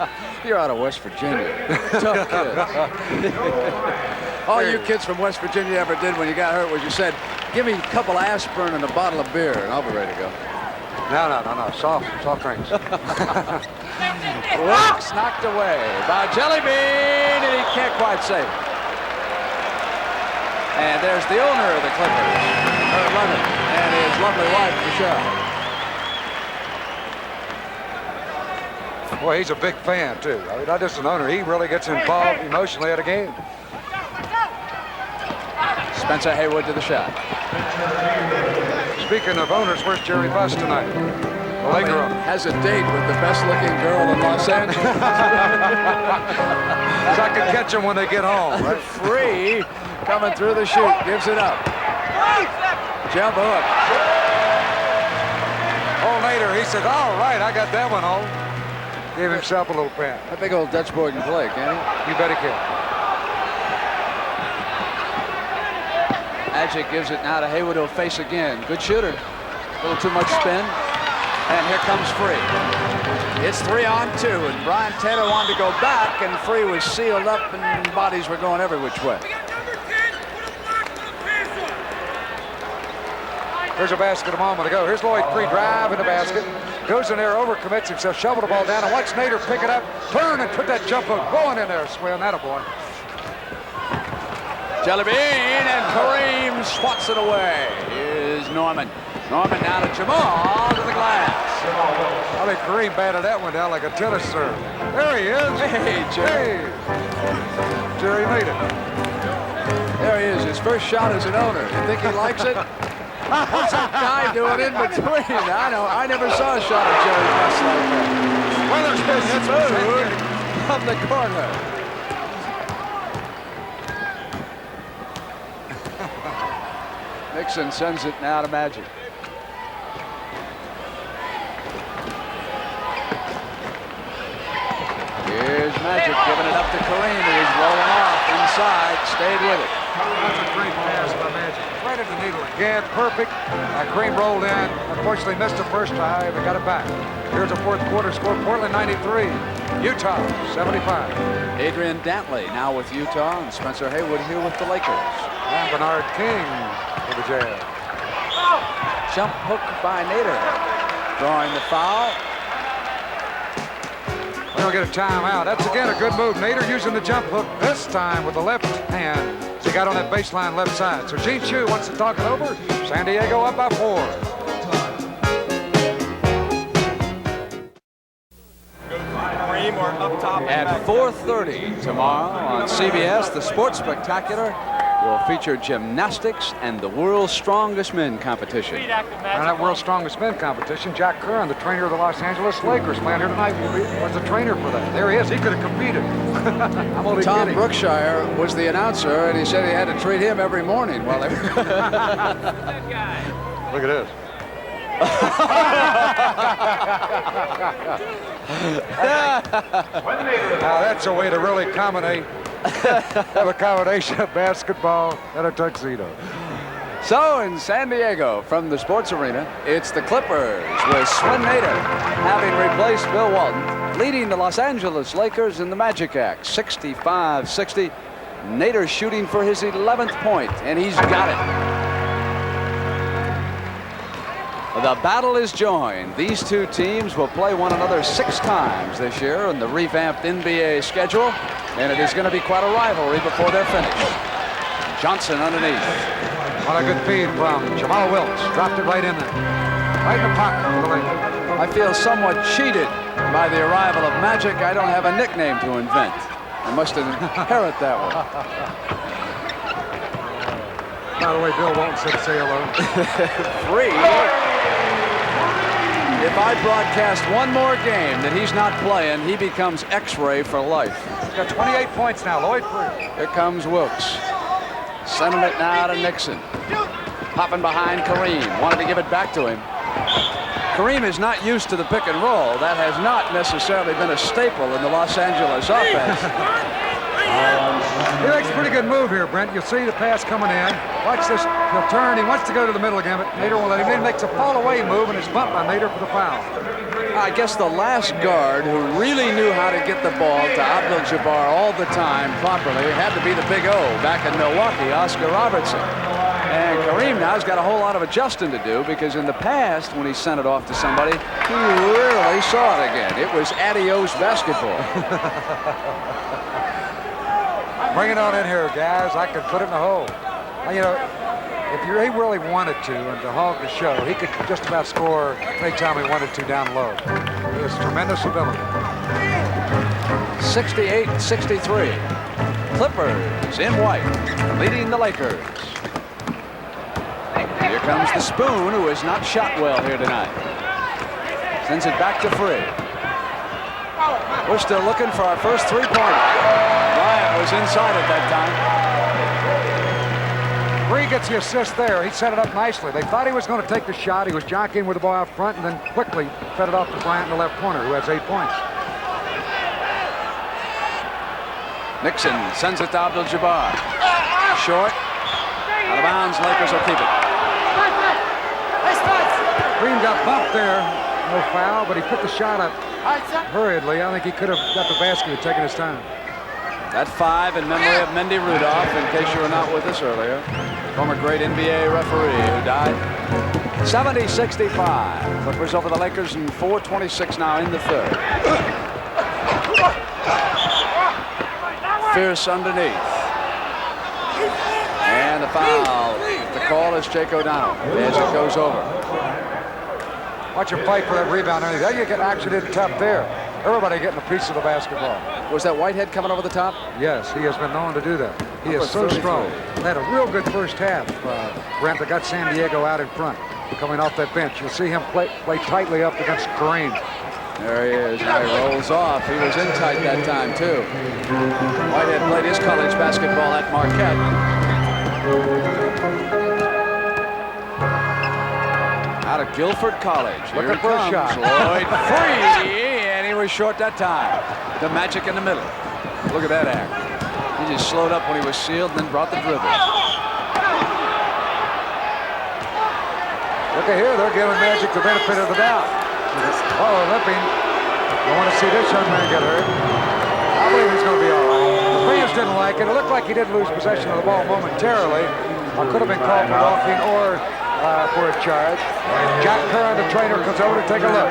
You're out of West Virginia. Tough kids. All you kids from West Virginia ever did when you got hurt was you said, give me a couple aspirin and a bottle of beer, and I'll be ready to go. No, soft drinks. Wicks knocked away by Jelly Bean, and he can't quite save it. And there's the owner of the Clippers, Herb Levin, and his lovely wife, Michelle. Boy, he's a big fan, too. I mean, not just an owner. He really gets involved emotionally at a game. Spencer Haywood to the shot. Speaking of owners, where's Jerry Buss tonight? The leg room. Has a date with the best-looking girl in Los Angeles. So I can catch them when they get home. Right? Free coming through the chute, gives it up. Jump hook. Oh, later he says, all right, I got that one home. Gave himself a little pat. That big old Dutch boy can play, can't he? You bet he can. Magic gives it now to Haywood, who'll face again. Good shooter. A little too much spin. And here comes Free. It's 3-on-2, and Brian Taylor wanted to go back, and Free was sealed up, and bodies were going every which way. There's a basket a moment ago. Here's Lloyd Free driving the basket. Goes in there, overcommits himself, shovel the ball down, and watch Nader pick it up, turn and put that jump hook going in there. Swim, that a boy. Jelly Bean, and Kareem swats it away. Here's Norman. Norman now to Jamal to the glass. I think Kareem batted that one down like a tennis serve. There he is. Hey, Jerry. Hey. Jerry made it. There he is, his first shot as an owner. You think he likes it? What's that guy doing in between? I know, I never saw a shot of Jerry Buss like that. Weatherspoon hits food from the corner. Nixon sends it now to Magic. Here's Magic giving it up to Kareem, who's rolling off. inside, stayed with it. That's a great pass by Magic. Right at the needle again, perfect. Kareem rolled in. Unfortunately missed the first time, but got it back. Here's a fourth quarter score. Portland 93, Utah 75. Adrian Dantley now with Utah, and Spencer Haywood here with the Lakers. And Bernard King for the Jazz. Jump hook by Nader. Drawing the foul. We don't get a timeout. That's again a good move. Nader using the jump hook this time with the left hand. So he got on that baseline left side. So Gene Chu wants to talk it over. San Diego up by 4. At 4:30 tomorrow on CBS, the Sports Spectacular will feature gymnastics and the world's strongest men competition. And that world's strongest men competition, Jack Curran, the trainer of the Los Angeles Lakers, playing here tonight, was the trainer for that. There he is. He could have competed. I'm only Tom kidding. Brookshire was the announcer, and he said he had to treat him every morning while they Look at this. Now that's a way to really have a combination of basketball and a tuxedo. So in San Diego, from the sports arena, it's the Clippers with Swen Nader, having replaced Bill Walton, leading the Los Angeles Lakers in the Magic Act, 65-60. Nader shooting for his 11th point, and he's got it. The battle is joined. These two teams will play one another 6 times this year in the revamped NBA schedule, and it is going to be quite a rivalry before they're finished. Johnson underneath. On a good feed from Jamal Wilkes. Dropped it right in there. Right in the pocket for the Lakers. I feel somewhat cheated by the arrival of Magic. I don't have a nickname to invent. I must inherit that one. By the way, Bill Walton said say hello. 3. If I broadcast one more game that he's not playing, he becomes X-ray for life. He's got 28 points now. Lloyd free. Here comes Wilkes. Sending it now to Nixon. Popping behind Kareem. Wanted to give it back to him. Kareem is not used to the pick and roll. That has not necessarily been a staple in the Los Angeles offense. He makes a pretty good move here, Brent. You'll see the pass coming in. Watch this. He'll turn. He wants to go to the middle again, but Nader won't let him in. Makes a fall away move, and it's bumped by Nader for the foul. I guess the last guard who really knew how to get the ball to Abdul-Jabbar all the time properly had to be the Big O back in Milwaukee, Oscar Robertson. And Kareem now has got a whole lot of adjusting to do, because in the past, when he sent it off to somebody, he rarely saw it again. It was adios basketball. Bring it on in here, guys. I could put it in the hole. You know, if he really wanted to, and to hog the show, he could just about score anytime he wanted to down low. He has tremendous ability. 68-63. Clippers in white, leading the Lakers. Here comes the Spoon, who has not shot well here tonight. Sends it back to Free. We're still looking for our first 3-pointer. Bryant was inside at that time. Free gets the assist there. He set it up nicely. They thought he was going to take the shot. He was jockeying with the ball out front, and then quickly fed it off to Bryant in the left corner, who has 8 points. Nixon sends it to Abdul-Jabbar. Short. Out of bounds. Lakers will keep it. Green got bumped there. No foul, but he put the shot up hurriedly. I think he could have got the basket and taken his time. That 5 in memory of Mendy Rudolph, in case you were not with us earlier. Former great NBA referee who died. 70-65. Clippers over the Lakers in 4:26 now in the third. Fierce underneath. And the foul. The call is Jake O'Donnell as it goes over. Watch him fight for that rebound. There you get action in top there. Everybody getting a piece of the basketball. Was that Whitehead coming over the top? Yes, he has been known to do that. He is so strong. They had a real good first half. Brent, that got San Diego out in front. Coming off that bench. You'll see him play tightly up against Kareem. There he is. Now he rolls off. He was in tight that time, too. Whitehead played his college basketball at Marquette. Out of Guilford College. Looking for a shot. Lloyd Free, and he was short that time. The Magic in the middle. Look at that act. He just slowed up when he was sealed and then brought the dribble. Look at here, they're giving Magic the benefit of the doubt. Oh, limping. You want to see this young man get hurt. I believe he's going to be all right. The fans didn't like it. It looked like he did lose possession of the ball momentarily. Could have been called for walking or for a charge. Jack Curran, the trainer, comes over to take a look.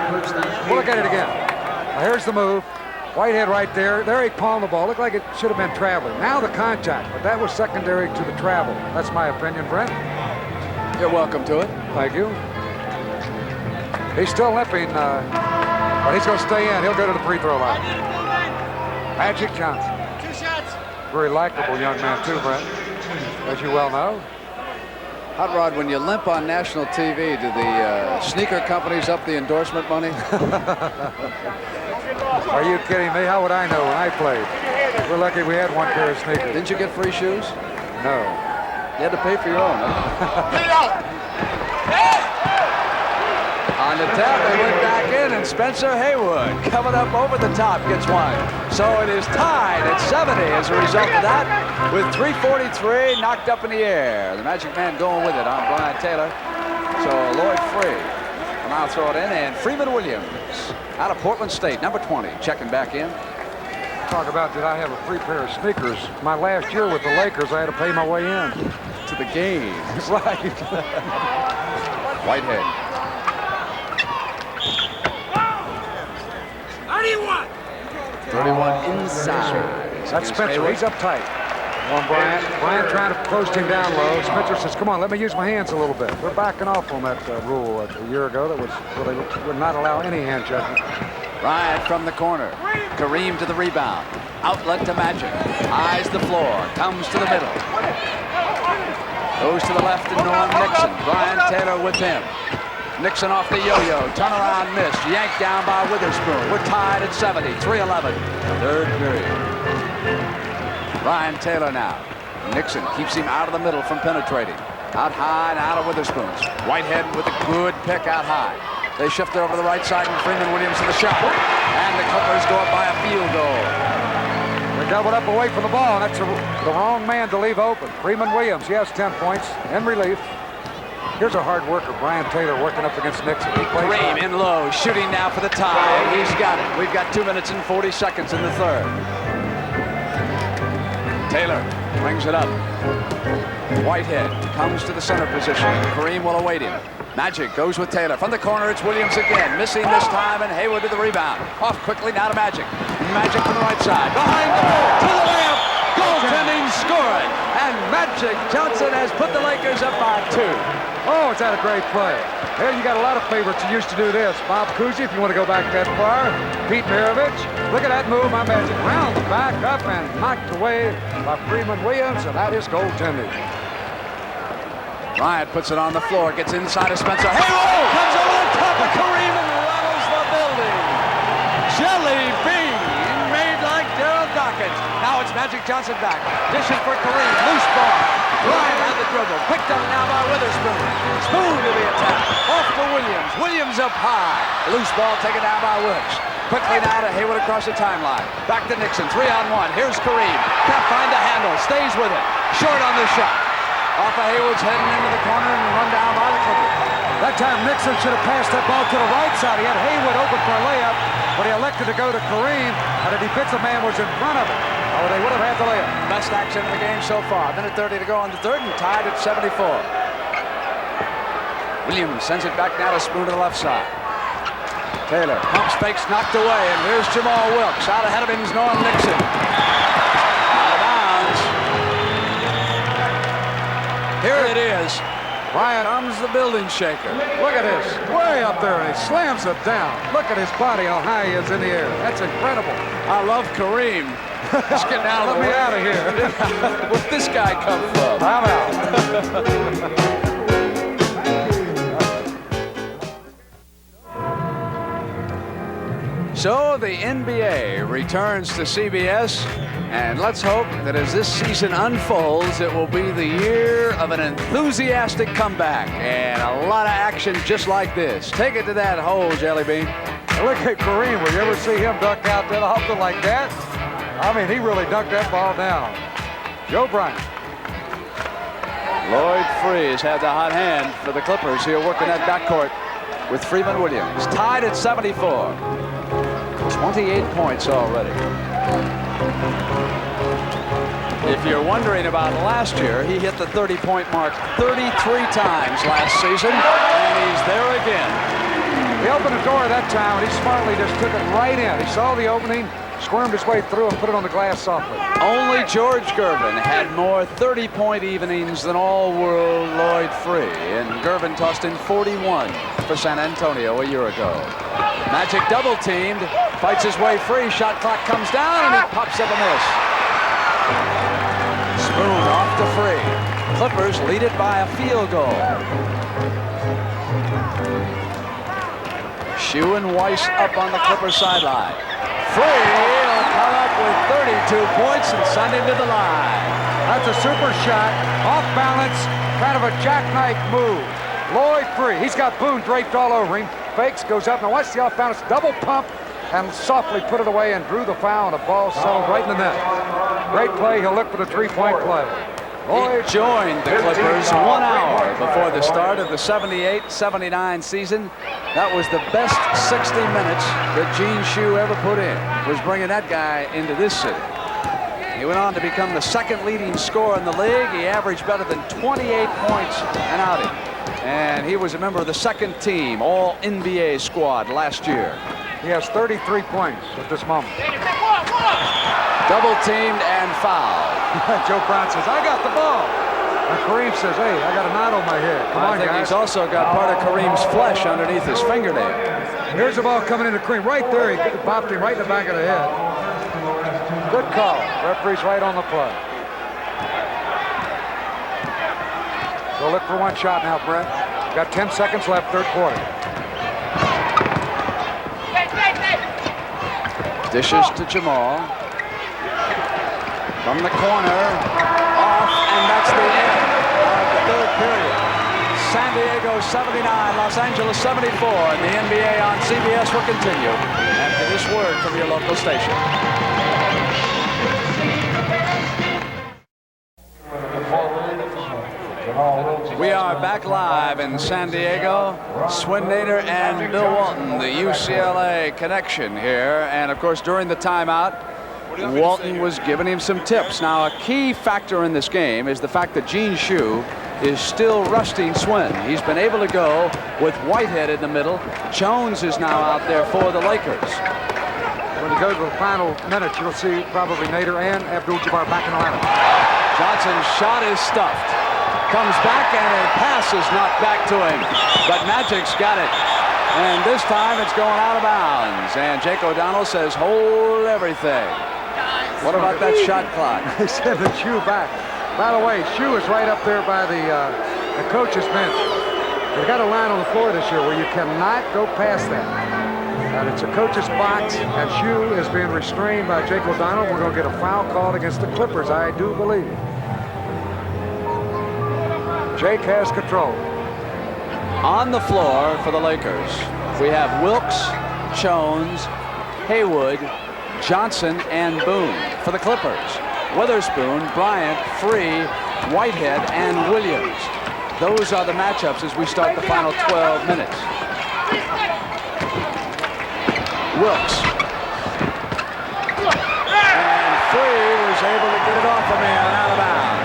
We'll look at it again. Now, here's the move. Whitehead right there. There he palmed the ball. Looked like it should have been traveling. Now the contact, but that was secondary to the travel. That's my opinion, Brent. You're welcome to it. Thank you. He's still limping, but he's going to stay in. He'll go to the free throw line. Magic Johnson. 2 shots. Very likable young man, too, Brent, as you well know. Hot Rod, when you limp on national TV, do the sneaker companies up the endorsement money? Are you kidding me? How would I know when I played? We're lucky we had one pair of sneakers. Didn't you get free shoes? No. You had to pay for your own, huh? On the tap, they went back in, and Spencer Haywood coming up over the top gets one. So it is tied at 70 as a result of that, with 3:43 knocked up in the air. The Magic Man going with it on Brian Taylor. So Lloyd Free will now throw it in, and Freeman Williams out of Portland State, number 20, checking back in. Talk about did I have a free pair of sneakers. My last year with the Lakers, I had to pay my way in. To the game. Right. Whitehead. 31 inside. That's Spencer. He's up tight. On Bryant. Bryant trying to post him down low. Spencer says, come on, let me use my hands a little bit. We're backing off on that rule a year ago that was where they would not allow any hand checking. Bryant from the corner. Kareem to the rebound. Outlet to Magic. Eyes the floor. Comes to the middle. Goes to the left to Norm Nixon. Brian Taylor with him. Nixon off the yo-yo. Turnaround miss. Yanked down by Witherspoon. We're tied at 70. 3:11. Third period. Brian Taylor now. Nixon keeps him out of the middle from penetrating. Out high and out of Witherspoon's. Whitehead with a good pick out high. They shift it over to the right side, and Freeman Williams to the shot. And the Clippers go up by a field goal. They doubled up away from the ball, and that's the wrong man to leave open. Freeman Williams, he has 10 points in relief. Here's a hard worker, Brian Taylor, working up against Nixon. Kareem in low, shooting now for the tie. He's got it. We've got 2 minutes and 40 seconds in the third. Taylor brings it up. Whitehead comes to the center position. Kareem will await him. Magic goes with Taylor. From the corner, it's Williams again. Missing this time, and Haywood to the rebound. Off quickly, now to Magic. Magic from the right side. Behind the goal, to the layup. Goaltending scoring. And Magic Johnson has put the Lakers up by 2. Oh, it's had a great play. Here you got a lot of favorites who used to do this. Bob Cousy, if you want to go back that far. Pete Maravich. Look at that move by Magic. Round the back up and knocked away by Freeman Williams, and that is goaltending. Bryant puts it on the floor, gets inside of Spencer. Haywood comes over the top of Kareem and rattles the building. Jelly bean made like Daryl Dawkins. Now it's Magic Johnson back. Dishing for Kareem. Loose ball. Bryant had the dribble. Picked up now by Witherspoon. Spoon to the attack. Off to Williams. Williams up high. Loose ball taken down by Woods. Quickly now to Haywood across the timeline. Back to Nixon. 3-on-1. Here's Kareem. Can't find the handle. Stays with it. Short on the shot. Off of Haywood's heading into the corner and run down by the Clippers. That time Nixon should have passed that ball to the right side. He had Haywood open for a layup, but he elected to go to Kareem, and a defensive man was in front of him. Or they would have had the layup. Best action in the game so far. Minute 30 to go on the third, and tied at 74. Williams sends it back now to Spoon to the left side. Taylor pumps, fakes, knocked away, and here's Jamal Wilkes. Out ahead of him is Norm Nixon. Out of bounds. Here it is. Bryant arms the building shaker. Look at this. Way up there, and he slams it down. Look at his body, how high he is in the air. That's incredible. I love Kareem. Just getting out of the way. Let me out of here. Where'd this guy come from? I'm out. So the NBA returns to CBS, and let's hope that as this season unfolds, it will be the year of an enthusiastic comeback and a lot of action just like this. Take it to that hole, Jelly Bean. Look at Kareem. Will you ever see him duck out that often like that? I mean, he really dunked that ball down. Joe Bryant. Lloyd Freeze had the hot hand for the Clippers here, working that backcourt with Freeman Williams. Tied at 74. 28 points already. If you're wondering about last year, he hit the 30-point mark 33 times last season, and he's there again. He opened the door that time, and he smartly just took it right in. He saw the opening, squirmed his way through, and put it on the glass softly. Only George Gervin had more 30-point evenings than all-world Lloyd Free, and Gervin tossed in 41 for San Antonio a year ago. Magic double-teamed, fights his way free, shot clock comes down, and he pops up a miss. Spoon off to Free. Clippers lead it by a field goal. Shue and Weiss up on the Clippers sideline. Free will come up with 32 points and send him to the line. That's a super shot, off balance, kind of a jackknife move. Lloyd Free, he's got Boone draped all over him. Fakes, goes up, now watch the off balance, double pump, and softly put it away and drew the foul, and the ball settled right in the net. Great play, he'll look for the three-point play. He joined the Clippers 1 hour before the start of the 78-79 season. That was the best 60 minutes that Gene Shue ever put in, was bringing that guy into this city. He went on to become the second leading scorer in the league. He averaged better than 28 points an outing. And he was a member of the second team All-NBA squad last year. He has 33 points at this moment. Double teamed and fouled. Joe Bryant says, I got the ball. And Kareem says, hey, I got a knot on my head. Come on, I think guys. he's also got part of Kareem's flesh underneath his fingernail. Here's the ball coming into Kareem. Right there, he bopped him right in the back of the head. Good call. Referee's right on the play. Go look for one shot now, Brett. Got 10 seconds left, third quarter. Dishes to Jamal. From the corner, off, and that's the end of the third period. San Diego 79, Los Angeles 74, and the NBA on CBS will continue after this word from your local station. We are back live in San Diego. Swin Nader and Bill Walton, the UCLA connection here. And of course, during the timeout, Walton was giving him some tips. Now, a key factor in this game is the fact that Gene Shue is still resting Swin. He's been able to go with Whitehead in the middle. Jones is now out there for the Lakers. When you go to the final minutes, you'll see probably Nader and Abdul-Jabbar back in the lineup. Johnson's shot is stuffed. Comes back and a pass is knocked back to him. But Magic's got it. And this time it's going out of bounds. And Jake O'Donnell says, hold everything. What about that shot clock? He said the Shue back. By the way, Shue is right up there by the coach's bench. They've got a line on the floor this year where you cannot go past that. And it's a coach's box, and Shue is being restrained by Jake O'Donnell. We're going to get a foul called against the Clippers, I do believe. Jake has control. On the floor for the Lakers, we have Wilkes, Jones, Haywood, Johnson, and Boone. For the Clippers, Witherspoon, Bryant, Free, Whitehead, and Williams. Those are the matchups as we start the final 12 minutes. Wilkes. And Free was able to get it off of him and out of bounds.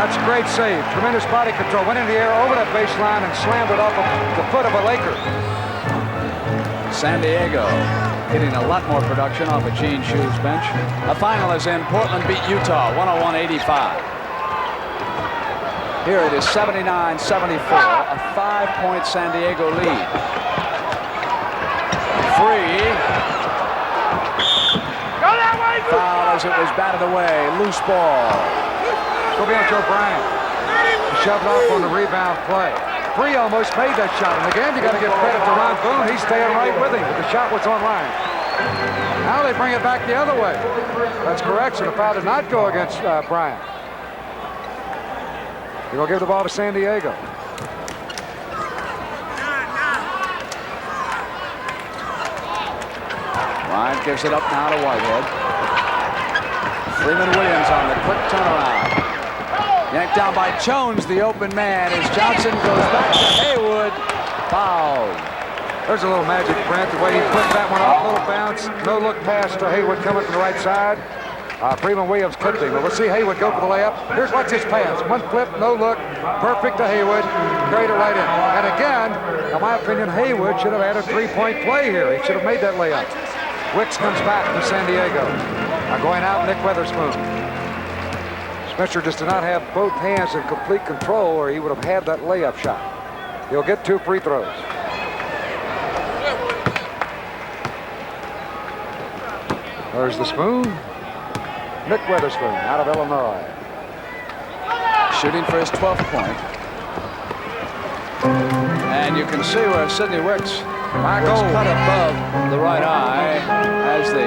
That's a great save. Tremendous body control. Went in the air over that baseline and slammed it off of the foot of a Laker. San Diego getting a lot more production off of Gene Shue's bench. The final is in. Portland beat Utah 101-85. Here it is 79-74, a 5-point San Diego lead. Free. Foul as it was batted away. Loose ball. Go be on Joe Bryant. He shoved off on the rebound play. Free almost made that shot. And again, you got to give credit to Ron Boone. He's staying right with him, but the shot was on line. Now they bring it back the other way. That's correct. So the foul did not go against Bryant. They're going to give the ball to San Diego. Bryant gives it up now to Whitehead. Freeman Williams on the quick turnaround. Yanked down by Jones, the open man, as Johnson goes back to Haywood. Fouled. There's a little magic, Brent, the way he put that one off, little bounce. No look pass to Haywood coming from the right side. Freeman Williams clipped him, but we'll see Haywood go for the layup. Watch his pass. One flip, no look. Perfect to Haywood. Carried it right in. And again, in my opinion, Haywood should have had a three-point play here. He should have made that layup. Wicks comes back from San Diego. Going out, Nick Weatherspoon. Spencer just did not have both hands in complete control, or he would have had that layup shot. He'll get 2 free throws. There's the spoon. Nick Weatherspoon out of Illinois. Shooting for his 12th point. And you can see where Sidney Wicks was cut above the right eye as the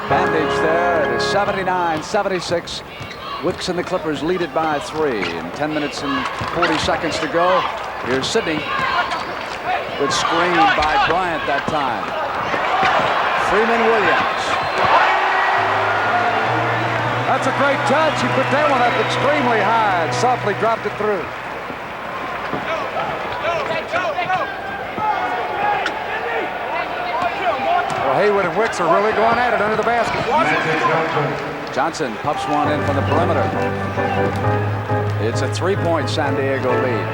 bandage there. It is 79-76. Wicks and the Clippers lead it by 3. In 10 minutes and 40 seconds to go. Here's Sidney. Good screen by Bryant that time. Freeman Williams. That's a great touch. He put that one up extremely high and softly dropped it through. Well, Haywood and Wicks are really going at it under the basket. Johnson pops one in from the perimeter. It's a 3-point San Diego lead.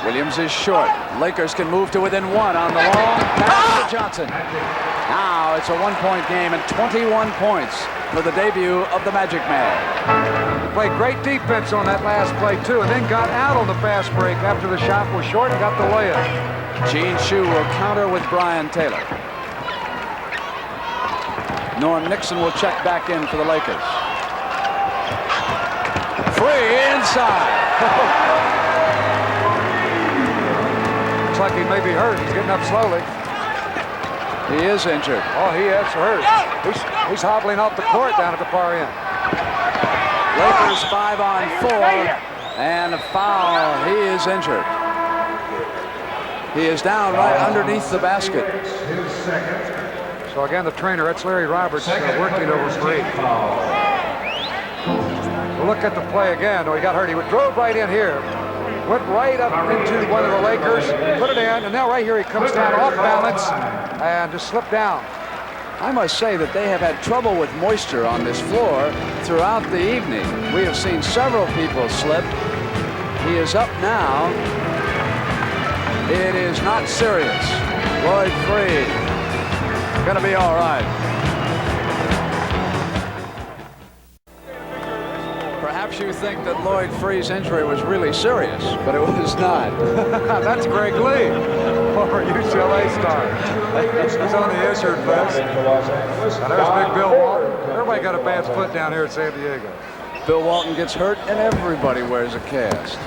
Williams is short. Lakers can move to within 1 on the long pass to Johnson. Now it's a 1-point game and 21 points for the debut of the Magic Man. He played great defense on that last play, too, and then got out on the fast break after the shot was short and got the layup. Gene Shue will counter with Brian Taylor. Norm Nixon will check back in for the Lakers. Free inside. Looks like he may be hurt. He's getting up slowly. He is injured. Oh, he is hurt. He's hobbling off the court down at the far end. Lakers 5 on 4 and a foul. He is injured. He is down right underneath the basket. So again, the trainer, that's Larry Roberts, working over Free. We'll look at the play again. Oh, he got hurt. He drove right in here. Went right up into one of the Lakers, put it in, and now right here he comes down off balance and just slipped down. I must say that they have had trouble with moisture on this floor throughout the evening. We have seen several people slip. He is up now. It is not serious. Lloyd Free gonna be all right. Perhaps you think that Lloyd Free's injury was really serious, but it was not. That's Greg Lee, former UCLA star. He's on the injured list. And there's Big Bill Walton. Everybody got a bad foot down here at San Diego. Bill Walton gets hurt, and everybody wears a cast.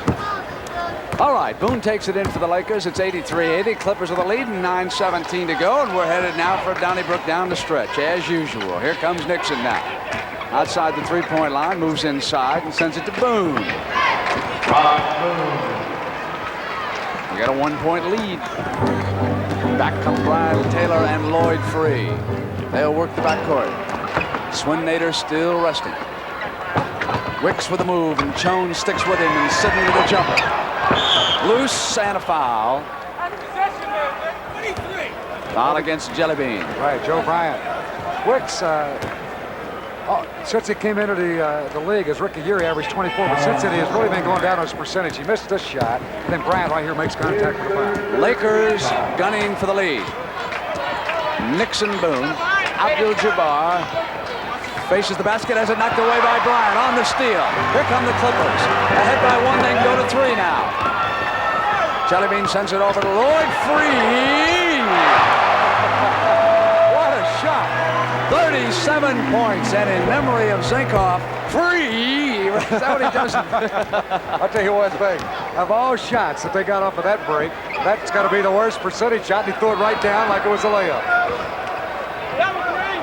All right, Boone takes it in for the Lakers. It's 83-80. Clippers are the lead, and 9:17 to go, and we're headed now for Donnybrook down the stretch, as usual. Here comes Nixon now. Outside the three-point line, moves inside and sends it to Boone. We got a 1-point lead. Back come Brian Taylor and Lloyd Free. They'll work the backcourt. Swin Nader still resting. Wicks with a move, and Jones sticks with him, and Sidney with a jumper. Loose and a foul. Foul against Jellybean. Right, Joe Bryant. Wicks, since he came into the league as rookie year, he averaged 24, but since then he has really been going down on his percentage. He missed this shot, then Bryant right here makes contact with the foul. Lakers gunning for the lead. Nixon Boone, Abdul-Jabbar faces the basket, has it knocked away by Bryant on the steal. Here come the Clippers. Ahead by 1, they can go to 3 now. Jellybean sends it over to Lloyd Free. What a shot. 37 points, and in memory of Zinkoff, Free. Is that what he does? I'll tell you one thing. Of all shots that they got off of that break, that's got to be the worst percentage shot. He threw it right down like it was a layup.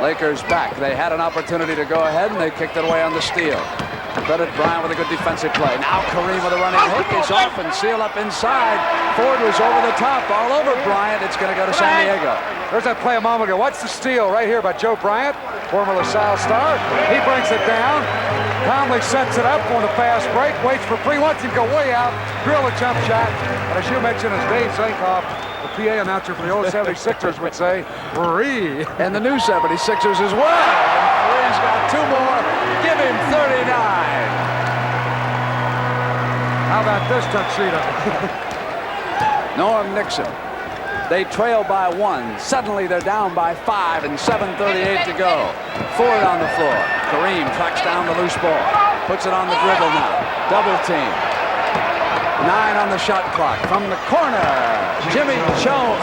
Lakers back. They had an opportunity to go ahead, and they kicked it away on the steal. Credit Bryant with a good defensive play. Now Kareem with a running hook is off and seal up inside. Ford was over the top, all over Bryant. It's going to go to San Diego. There's that play a moment ago. Watch the steal right here by Joe Bryant, former LaSalle star. He brings it down. Conley sets it up on the fast break, waits for Free, wants him to go way out, drill a jump shot. But as you mentioned, as Dave Zankoff, the PA announcer for the old 76ers would say, free. And the new 76ers as well. And Free's got 2 more. Give him 39. How about this tuxedo? Norm Nixon. They trail by 1. Suddenly they're down by 5 and 7:38 to go. Ford on the floor. Kareem tracks down the loose ball. Puts it on the dribble now. Double team. 9 on the shot clock. From the corner, Jimmy Jones.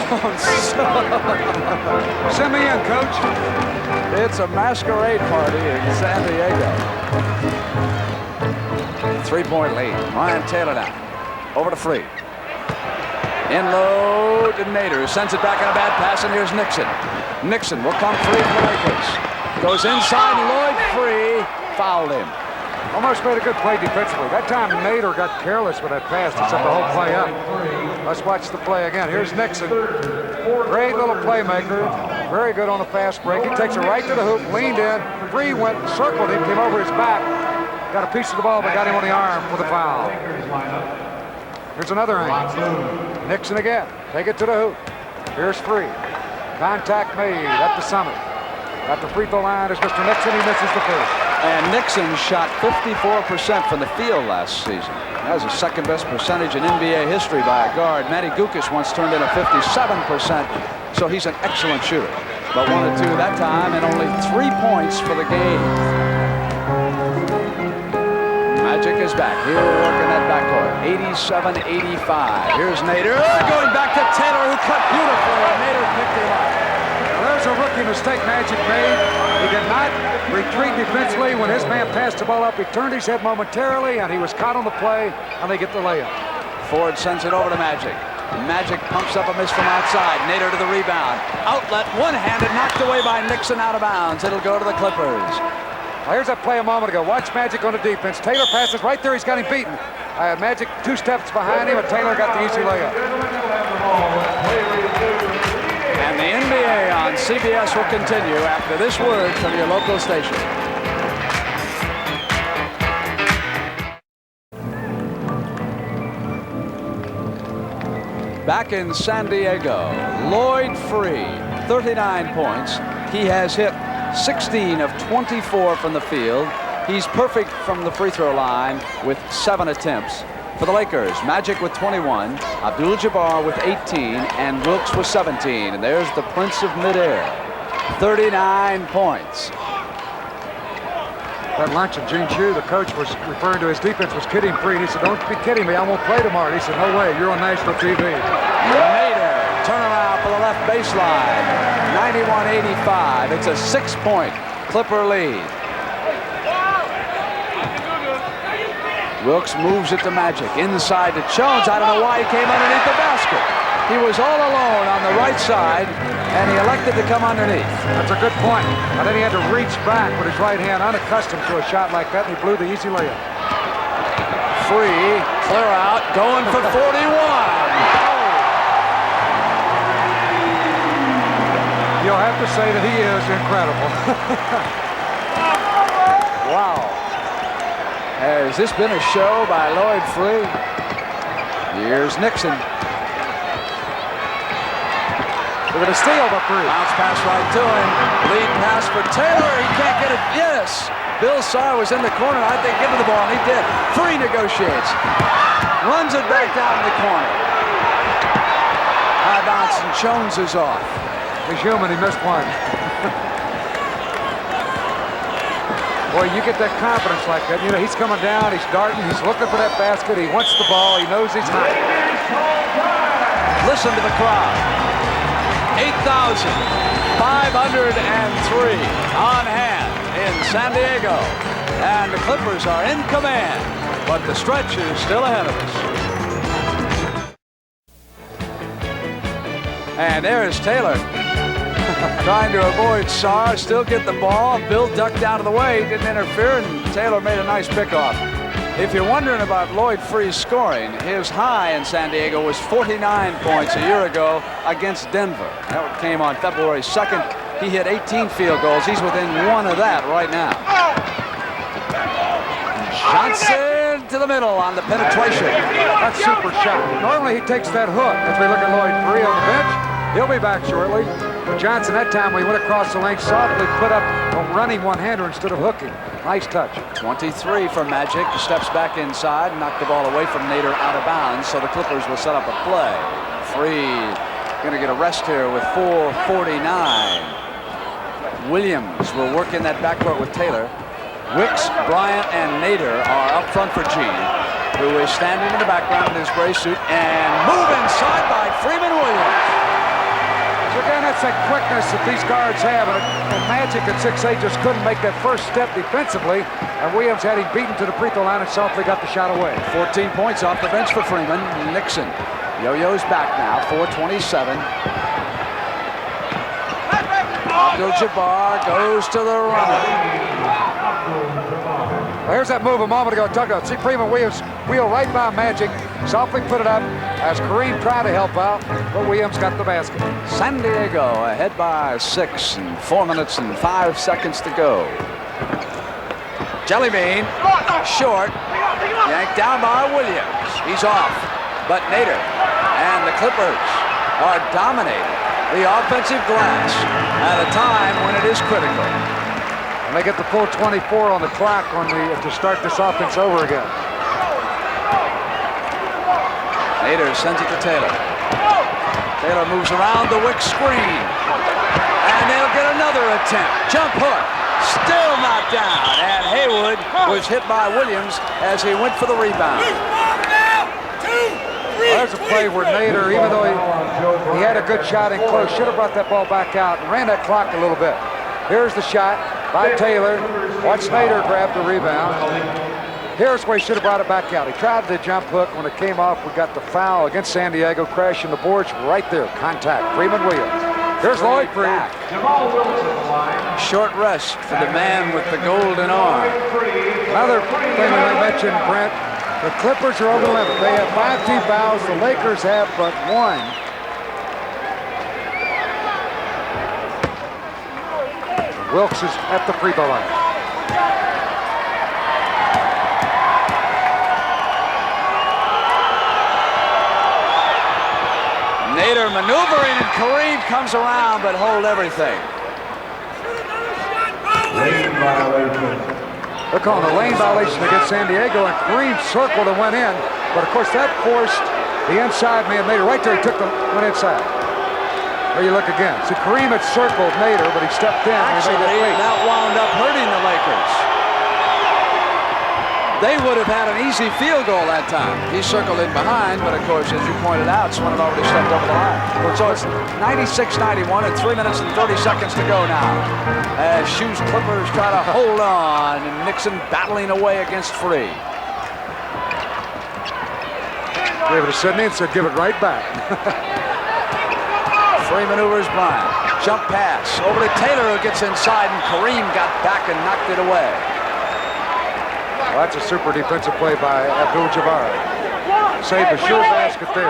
Send me in, coach. It's a masquerade party in San Diego. 3-point lead. Ryan Taylor now. Over to Free. In low to Nader, who sends it back on a bad pass, and here's Nixon. Nixon will come free for the Lakers. Goes inside, Lloyd Free fouled him. Almost made a good play defensively. That time Nader got careless with that pass to set the whole play up. Let's watch the play again. Here's Nixon. Great little playmaker. Very good on the fast break. He takes it right to the hoop, leaned in. Free went, circled him, came over his back. Got a piece of the ball, but got him on the arm for the foul. Here's another angle. Nixon again. Take it to the hoop. Here's Free. Contact made at the summit. At the free throw line is Mr. Nixon. He misses the first. And Nixon shot 54% from the field last season. That was the second best percentage in NBA history by a guard. Matty Gukas once turned in a 57%, so he's an excellent shooter. But 1 and 2 that time, and only 3 points for the game. Magic is back. Here working that backcourt. 87-85. Here's Nader. Going back to Taylor, who cut beautifully, and Nader picked him up. There's a rookie mistake Magic made. He did not retreat defensively. When his man passed the ball up, he turned his head momentarily, and he was caught on the play, and they get the layup. Ford sends it over to Magic. Magic pumps up a miss from outside. Nader to the rebound. Outlet, one-handed, knocked away by Nixon out of bounds. It'll go to the Clippers. Well, here's that play a moment ago. Watch Magic on the defense. Taylor passes right there. He's got him beaten. Magic 2 steps behind him, and Taylor got the easy layup. And the NBA on CBS will continue after this word from your local station. Back in San Diego, Lloyd Free, 39 points. He has hit 16 of 24 from the field. He's perfect from the free throw line with 7 attempts. For the Lakers, Magic with 21, Abdul-Jabbar with 18, and Wilkes with 17. And there's the Prince of Midair, 39 points. At lunch, and Gene Shue, the coach, was referring to his defense, was kidding Free. He said, "Don't be kidding me. I won't play tomorrow." He said, "No way. You're on national TV." Nader, turnaround for the left baseline, 91-85. It's a 6-point Clipper lead. Wilkes moves it to Magic. Inside to Jones. I don't know why he came underneath the basket. He was all alone on the right side, and he elected to come underneath. That's a good point. And then he had to reach back with his right hand, unaccustomed to a shot like that, and he blew the easy layup. Free, clear out, going for 41. You'll have to say that he is incredible. Wow. Has this been a show by Lloyd Free? Here's Nixon. Look at a steal by Free. Bounce pass right to him. Lead pass for Taylor. He can't get it. Yes. Bill Saar was in the corner. I think give him the ball, and he did. Free negotiates. Runs it back down in the corner. High bounce, and Jones is off. He's human. He missed one. Boy, you get that confidence like that. You know, he's coming down, he's darting, he's looking for that basket, he wants the ball, he knows he's hot. Listen to the crowd. 8,503 on hand in San Diego. And the Clippers are in command, but the stretch is still ahead of us. And there's Taylor. Trying to avoid Saar, still get the ball. Bill ducked out of the way, didn't interfere, and Taylor made a nice pickoff. If you're wondering about Lloyd Freese scoring, his high in San Diego was 49 points a year ago against Denver. That came on February 2nd. He hit 18 field goals. He's within one of that right now. Johnson to the middle on the penetration. That's super shot. Normally he takes that hook. As we look at Lloyd Freese on the bench, he'll be back shortly. But Johnson that time when he went across the lane softly put up a running one-hander instead of hooking. Nice touch. 23 for Magic. He steps back inside and knocked the ball away from Nader out of bounds, so the Clippers will set up a play. Freed going to get a rest here with 4:49. Williams will work in that backcourt with Taylor. Wicks, Bryant, and Nader are up front for Gene, who is standing in the background in his gray suit and move inside by Freeman Williams. So again, that's that quickness that these guards have, and Magic at 6'8" just couldn't make that first step defensively, and Williams had him beaten to the free throw line and softly got the shot away. 14 points off the bench for Freeman. Nixon yo-yo's back now, 4:27. Abdul-Jabbar goes to the runner. Well, here's that move a moment ago. Talked about. See Freeman Williams wheel right by Magic, softly put it up as Kareem tried to help out, but Williams got the basket. San Diego ahead by 6 and 4 minutes and 5 seconds to go. Jellybean, short, yanked down by Williams. He's off, but Nader and the Clippers are dominating the offensive glass at a time when it is critical. And they get the full 24 on the clock to start this offense over again. Nader sends it to Taylor. Taylor moves around the Wick screen. And they'll get another attempt. Jump hook. Still not down. And Haywood was hit by Williams as he went for the rebound. Well, there's a play where Nader, even though he had a good shot in close, should have brought that ball back out and ran that clock a little bit. Here's the shot by Taylor. Watch Nader grab the rebound. Here's where he should have brought it back out. He tried the jump hook. When it came off, we got the foul against San Diego, crashing the boards right there. Contact. Freeman Williams. Here's Lloyd Freese. Short rest for the man with the golden arm. Another thing that I mentioned, Brent, the Clippers are over the limit. They have 5 team fouls. The Lakers have but 1. Wilkes is at the free throw line. Nader maneuvering, and Kareem comes around, but hold everything. Lane violation. They're calling a lane violation against San Diego, and Kareem circled and went in. But of course, that forced the inside man, Nader, right there. He went inside. There you look again. See, Kareem had circled Nader, but he stepped in. Actually, that wound up hurting the Lakers. They would have had an easy field goal that time. He circled in behind, but of course, as you pointed out, Swan had already stepped over the line. So it's 96-91 and 3 minutes and 30 seconds to go now. As Shoes Clippers try to hold on, and Nixon battling away against Free. Gave it to Sidney and said, give it right back. Free maneuvers Bryant. Jump pass over to Taylor, who gets inside, and Kareem got back and knocked it away. Well, that's a super defensive play by Abdul-Jabbar. Saved a sure basket there.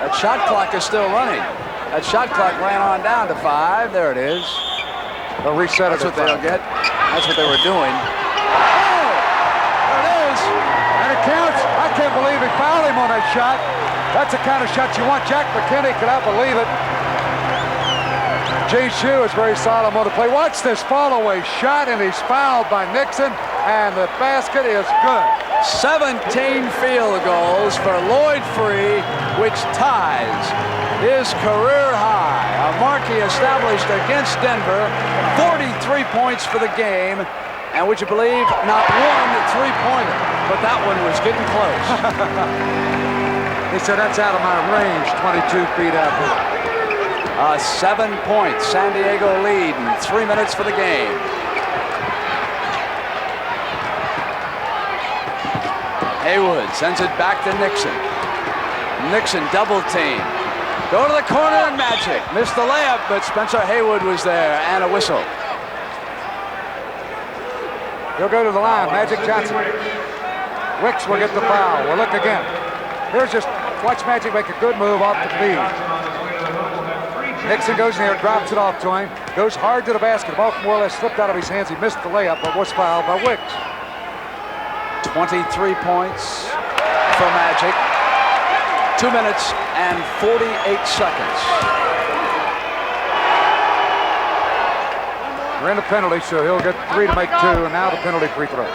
That shot clock is still running. That shot clock ran on down to 5. There it is. They'll reset it. That's what they'll get. That's what they were doing. Oh! There it is. And it counts. I can't believe he fouled him on that shot. That's the kind of shot you want. Jack McKinney cannot believe it. Gene Shue is very solemn on the play. Watch this fall-away shot, and he's fouled by Nixon, and the basket is good. 17 field goals for Lloyd Free, which ties his career high. A mark he established against Denver. 43 points for the game. And would you believe, not one three-pointer, but that one was getting close. He said, that's out of my range, 22 feet out there. A 7-point San Diego lead and 3 minutes for the game. Haywood sends it back to Nixon. Nixon double team. Go to the corner and Magic. Missed the layup, but Spencer Haywood was there, and a whistle. He'll go to the line. Magic Johnson. Wicks will get the foul. We'll look again. Here's just, watch Magic make a good move off the feed. Nixon goes in there, drops it off to him, goes hard to the basket. The ball more or less slipped out of his hands. He missed the layup, but was fouled by Wicks. 23 points for Magic. 2 minutes and 48 seconds. We're in the penalty, so he'll get 3 to make 2, and now the penalty free throw.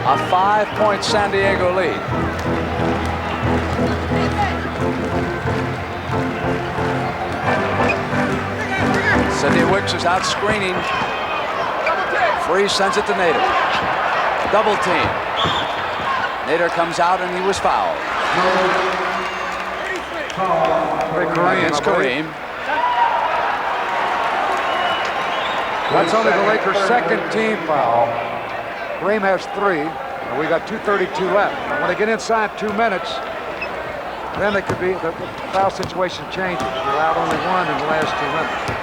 A 5-point San Diego lead. Sidney Wicks is out screening. Free sends it to Nader. Double team. Nader comes out and he was fouled. Against Kareem. That's only the Lakers' second team foul. Kareem has 3, and we got 2:32 left. And when they get inside 2 minutes, then they could be, the foul situation changes. You're allowed only 1 in the last 2 minutes.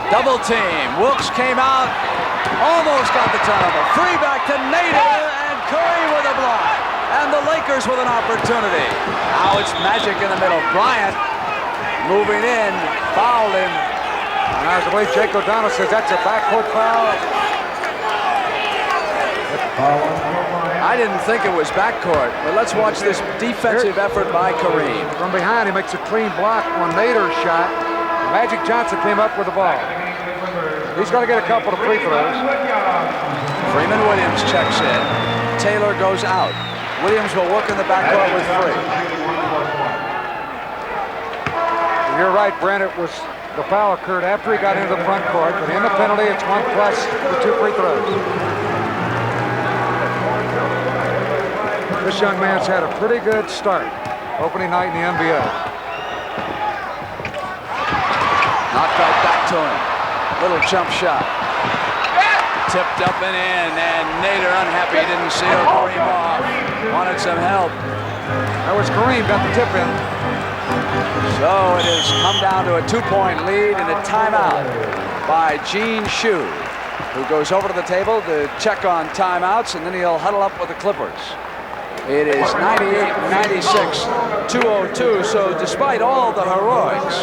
Double team. Wilkes came out, almost got the turnover. Free back to Nader, and Kareem with a block. And the Lakers with an opportunity. Now it's Magic in the middle. Bryant moving in, fouled him. And I believe Jake O'Donnell says that's a backcourt foul. I didn't think it was backcourt, but let's watch this defensive effort by Kareem. From behind, he makes a clean block on Nader's shot. Magic Johnson came up with the ball. He's going to get a couple of free throws. Freeman Williams checks in. Taylor goes out. Williams will work in the backcourt with Free. You're right, Brent. It was the foul occurred after he got into the front court, but in the penalty, it's 1 plus the 2 free throws. This young man's had a pretty good start opening night in the NBA. Knocked right back to him. Little jump shot. Tipped up and in, and Nader unhappy didn't seal Kareem off. Wanted some help. That was Kareem got the tip in. So it has come down to a 2-point lead and a timeout by Gene Shue, who goes over to the table to check on timeouts, and then he'll huddle up with the Clippers. It is 98-96, 2:02, so despite all the heroics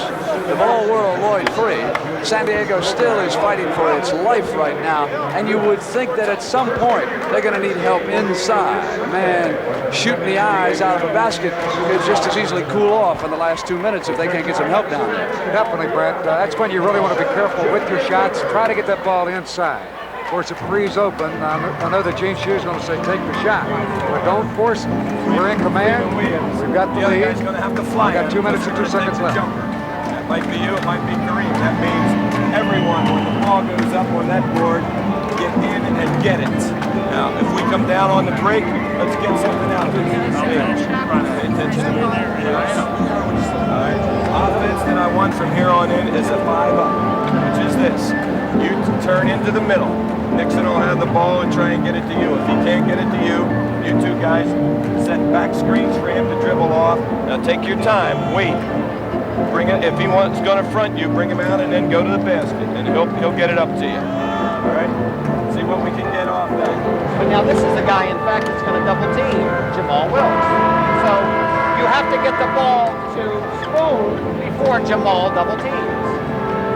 of all-world Lloyd Free, San Diego still is fighting for its life right now, and you would think that at some point they're going to need help inside. A man shooting the eyes out of a basket could just as easily cool off in the last 2 minutes if they can't get some help down there. Definitely, Brent. That's when you really want to be careful with your shots. Try to get that ball inside. Of course, if Free's open, I know that Gene Shue's going to say take the shot, but don't force it. We're in command. We've got the lead. Going to have to fly. We've got 2 minutes and 2 seconds left. That might be you, it might be Kareem. That means everyone, when the ball goes up on that board, get in and get it. Now, if we come down on the break, let's get something out of it. Pay attention to me. All right. Offense that I want from here on in is a 5-up, which is this. You turn into the middle. Nixon will have the ball and try and get it to you. If he can't get it to you, you 2 guys set back screens for him to dribble off. Now take your time, wait. Bring it, if he wants going to front you, bring him out and then go to the basket, and he'll get it up to you. All right? See what we can get off that. But now this is a guy, in fact, that's going to double team Jamal Wilkes. So you have to get the ball to Spoon before Jamal double teams.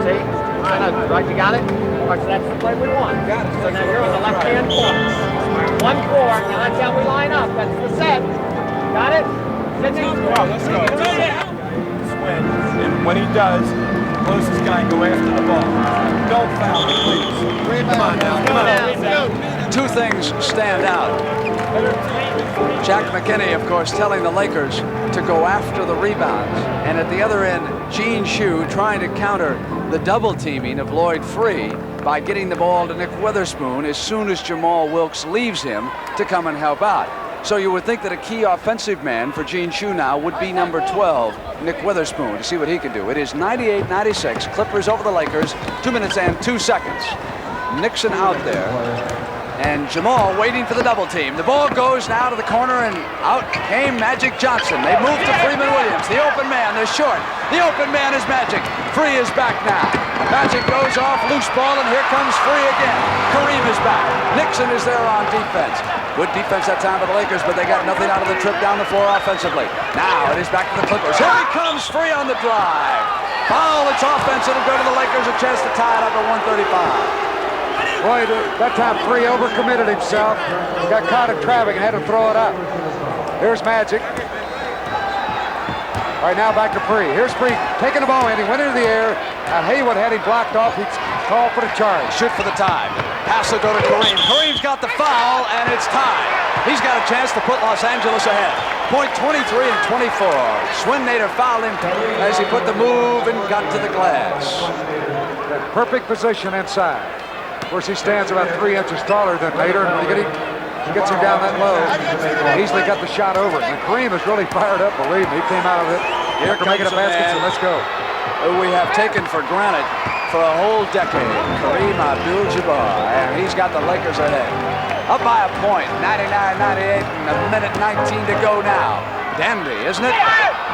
See? Right, you got it? Right, so that's the play we want. Got it. So now you're on the left-hand corner. 1-4. Now that's how we line up. That's the set. Got it? Let's go. And when he does, the closest guy go after the ball. Don't foul me, please. Come on now. Come on. 2 things stand out. Jack McKinney, of course, telling the Lakers to go after the rebounds. And at the other end, Gene Shue trying to counter the double teaming of Lloyd Free by getting the ball to Nick Witherspoon as soon as Jamal Wilkes leaves him to come and help out. So you would think that a key offensive man for Gene Shue now would be number 12, Nick Witherspoon, to see what he can do. It is 98-96, Clippers over the Lakers, 2 minutes and 2 seconds. Nixon out there, and Jamal waiting for the double team. The ball goes now to the corner, and out came Magic Johnson. They move to Freeman Williams, the open man, they're short. The open man is Magic. Free is back now. Magic goes off, loose ball, and here comes free again. Kareem is back. Nixon is there on defense. Good defense that time for the Lakers, but they got nothing out of the trip down the floor offensively. Now it is back to the Clippers. Here he comes free on the drive. Foul, it's offense. It'll go to the Lakers, a chance to tie it up at 135. Boy, that time Free overcommitted himself. He got caught in traffic and had to throw it up. Here's Magic. Right now back to Free. Here's Free taking the ball in. He went into the air, and Haywood had him blocked off. He called for the charge. Shoot for the tie. Pass will go to Kareem. Kareem's got the foul, and it's tied. He's got a chance to put Los Angeles ahead. Point 23 and 24. Swin-Nader fouled him as he put the move and got to the glass. Perfect position inside. Of course, he stands about 3 inches taller than Nader, and when he gets him down that low, easily got the shot over. And Kareem is really fired up, believe me. He came out of it after making a basket, so let's go. Who we have taken for granted for a whole decade, Kareem Abdul-Jabbar, and he's got the Lakers ahead. Up by a point, 99-98, and a minute 19 to go now. Dandy, isn't it?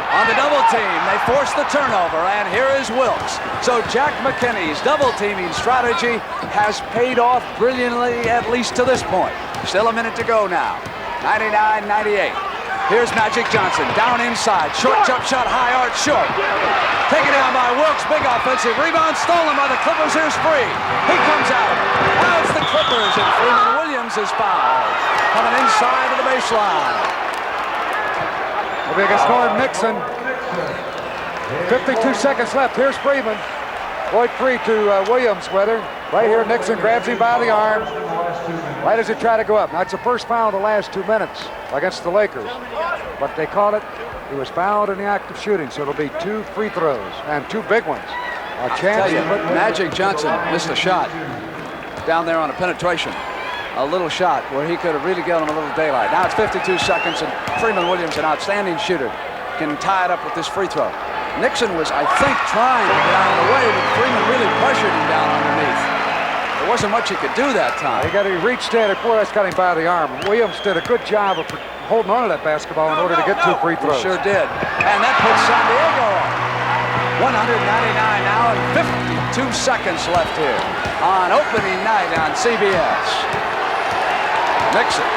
On the double team, they force the turnover, and here is Wilkes. So Jack McKinney's double teaming strategy has paid off brilliantly, at least to this point. Still a minute to go now. 99-98. Here's Magic Johnson down inside. Short jump shot, high arch short. Taken down by Wilkes. Big offensive rebound stolen by the Clippers. Here's Free. He comes out. Now it's the Clippers, and Freeman Williams is fouled. Coming inside of the baseline. The biggest score, Nixon. 52 seconds left. Here's Freeman. Lloyd Free to Williams with her. Right here, Nixon grabs him by the arm. Right as he try to go up. Now, it's the first foul in the last 2 minutes against the Lakers. But they call it, he was fouled in the act of shooting, so it'll be 2 free throws, and 2 big ones. A chance to put Magic Johnson missed a shot down there on a penetration. A little shot where he could have really given him a little daylight. Now it's 52 seconds, and Freeman Williams, an outstanding shooter, can tie it up with this free throw. Nixon was, I think, trying to get out of the way, but Freeman really pressured him down underneath. There wasn't much he could do that time. He reached in, and boy, that's got him by the arm. Williams did a good job of holding on to that basketball in order to get 2 free throws. He sure did. And that puts San Diego on. 199 now and 52 seconds left here on opening night on CBS. Nixon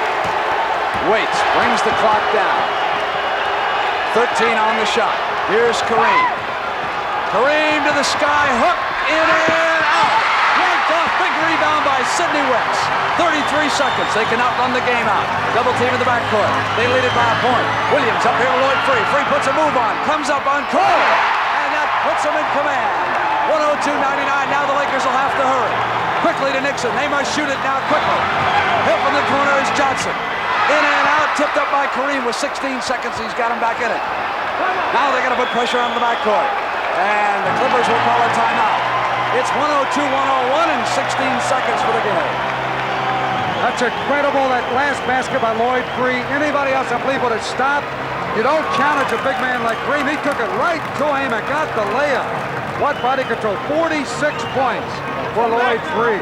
waits, brings the clock down. 13 on the shot. Here's Kareem. Kareem to the sky, hook, in and out. Yanked off, big rebound by Sidney Wicks. 33 seconds, they can outrun the game out. Double team in the backcourt. They lead it by a point. Williams up here with Lloyd Free. Free puts a move on, comes up on Cole, and that puts him in command. 102-99, now the Lakers will have to hurry. Quickly to Nixon, they must shoot it now quickly. Hit from the corner is Johnson. In and out, tipped up by Kareem with 16 seconds, he's got him back in it. Now they're going to put pressure on the backcourt. And the Clippers will call a timeout. It's 102-101 and 16 seconds for the game. That's incredible, that last basket by Lloyd Free. Anybody else, I believe, would have stopped. You don't challenge a big man like Kareem. He took it right to him and got the layup. What body control? 46 points for Lloyd Free.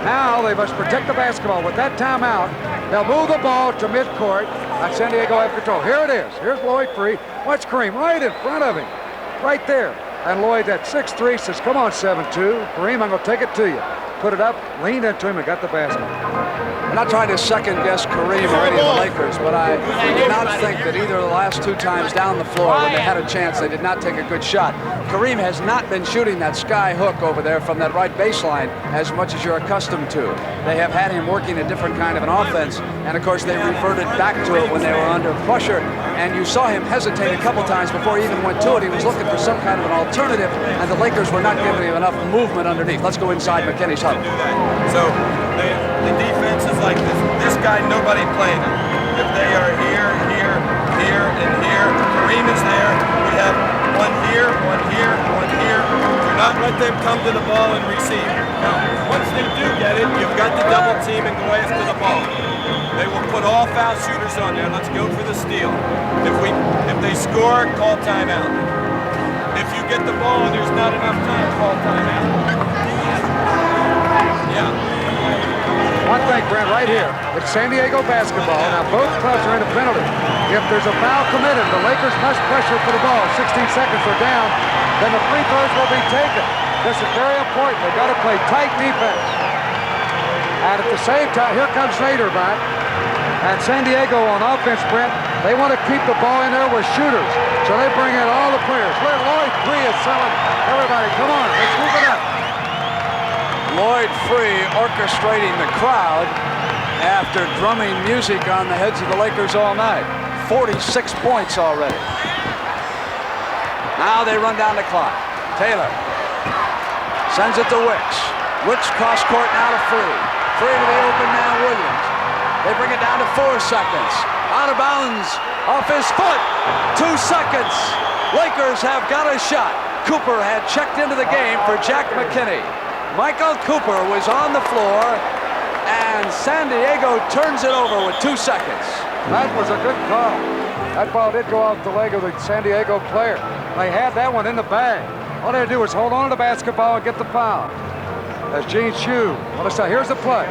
Now they must protect the basketball. With that timeout, they'll move the ball to midcourt. And San Diego have control. Here it is. Here's Lloyd Free. Watch Kareem right in front of him. Right there. And Lloyd at 6'3" says, come on, 7'2". Kareem, I'm going to take it to you. Put it up, leaned into him, and got the basket. I'm not trying to second-guess Kareem or any of the Lakers, but I do not think that either of the last 2 times down the floor when they had a chance, they did not take a good shot. Kareem has not been shooting that sky hook over there from that right baseline as much as you're accustomed to. They have had him working a different kind of an offense, and of course they reverted back to it when they were under pressure, and you saw him hesitate a couple times before he even went to it. He was looking for some kind of an alternative, and the Lakers were not giving him enough movement underneath. Let's go inside McKinney's huddle. So the defense is like this. This guy, nobody playing him. If they are here, here, here, and here, Kareem is there. We have one here, one here, one here. Do not let them come to the ball and receive. Now, once they do get it, you've got the double team and go after the ball. They will put all foul shooters on there. Let's go for the steal. If they score, call timeout. If you get the ball and there's not enough time, call timeout. Yeah. One thing, Brent, right here. It's San Diego basketball. Now, both clubs are in a penalty. If there's a foul committed, the Lakers must pressure for the ball. 16 seconds are down. Then the free throws will be taken. This is very important. They've got to play tight defense. And at the same time, here comes Nader back. And San Diego on offense, Brent, they want to keep the ball in there with shooters. So they bring in all the players. Lloyd Free is selling everybody. Come on, let's move it up. Lloyd Free orchestrating the crowd after drumming music on the heads of the Lakers all night. 46 points already. Now they run down the clock. Taylor sends it to Wicks. Wicks cross court now to Free. Free to the open man, Williams. They bring it down to 4 seconds. Out of bounds, off his foot. 2 seconds. Lakers have got a shot. Cooper had checked into the game for Jack McKinney. Michael Cooper was on the floor, and San Diego turns it over with 2 seconds. That was a good call. That ball did go off the leg of the San Diego player. They had that one in the bag. All they had to do was hold on to the basketball and get the foul. As Gene Shue. Well, let's see, here's the play.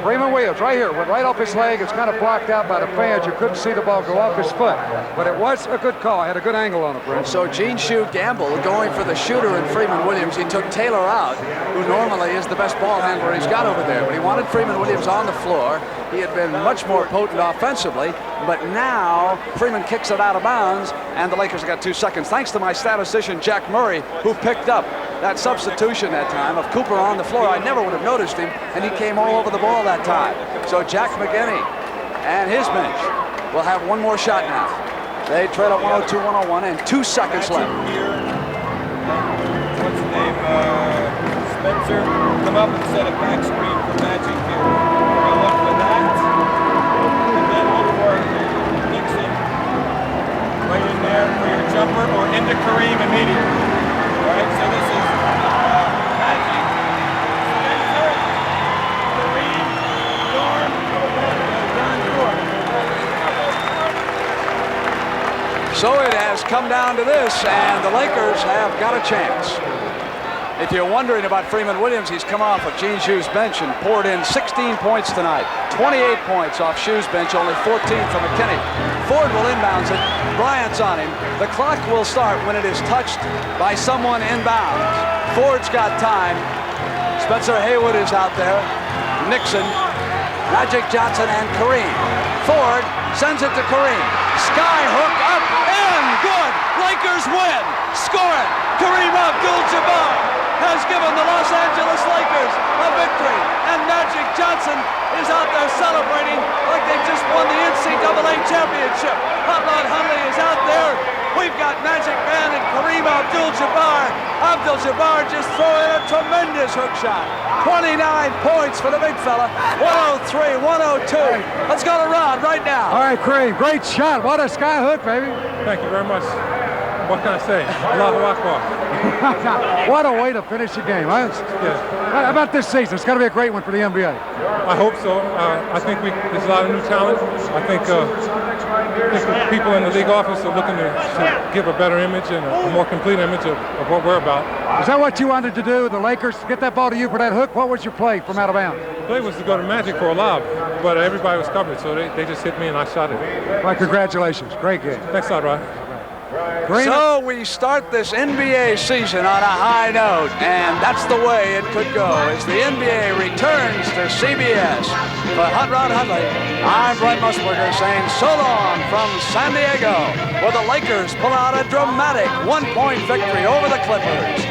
Freeman Williams right here, went right off his leg. It's kind of blocked out by the fans. You couldn't see the ball go off his foot. But it was a good call. Had a good angle on it, Brent. So Gene Shue gambled going for the shooter in Freeman Williams. He took Taylor out, who normally is the best ball handler he's got over there. But he wanted Freeman Williams on the floor. He had been much more potent offensively. But now Freeman kicks it out of bounds, and the Lakers have got 2 seconds. Thanks to my statistician, Jack Murray, who picked up that substitution that time of Cooper on the floor. I never would have noticed him, and he came all over the ball that time. So Jack McKinney and his bench will have one more shot now. They trail at 102-101 and 2 seconds left. Here. What's his name? Spencer. Come up and set a back screen for Magic here. We'll look for that. And then look for Nixon. Right in there for your jumper or into Kareem immediately. All right, so this is Magic, Spencer, Kareem, Norm, Don Ford. So it has come down to this, and the Lakers have got a chance. If you're wondering about Freeman Williams, he's come off of Gene Shue's bench and poured in 16 points tonight. 28 points off Shue's bench, only 14 for McKinney. Ford will inbounds it. Bryant's on him. The clock will start when it is touched by someone inbounds. Ford's got time. Spencer Haywood is out there. Nixon, Magic Johnson, and Kareem. Ford sends it to Kareem. Sky hook up and good. Lakers win. Scoring. Kareem Abdul-Jabbar has given the Los Angeles Lakers a victory, and Magic Johnson is out there celebrating like they just won the NCAA championship. Hot Rod Hundley is out there. We've got Magic Man and Kareem Abdul-Jabbar. Abdul-Jabbar just throwing a tremendous hook shot. 29 points for the big fella. 103-102. Let's go to Rod right now. All right, Kareem, great shot. What a sky hook, baby. Thank you very much. What can I say? Allahu Akbar. What a way to finish the game, huh? Yes. How about this season? It's got to be a great one for the NBA. I hope so. I think there's a lot of new talent. I think the people in the league office are looking to give a better image and a more complete image of what we're about. Is that what you wanted to do, the Lakers, to get that ball to you for that hook? What was your play from out of bounds? The play was to go to Magic for a lob, but everybody was covered, so they just hit me and I shot it. Well, congratulations. Great game. Thanks a lot, Rod. So we start this NBA season on a high note, and that's the way it could go as the NBA returns to CBS. For Hot Rod Hundley, I'm Brent Musburger saying so long from San Diego, where the Lakers pull out a dramatic one-point victory over the Clippers.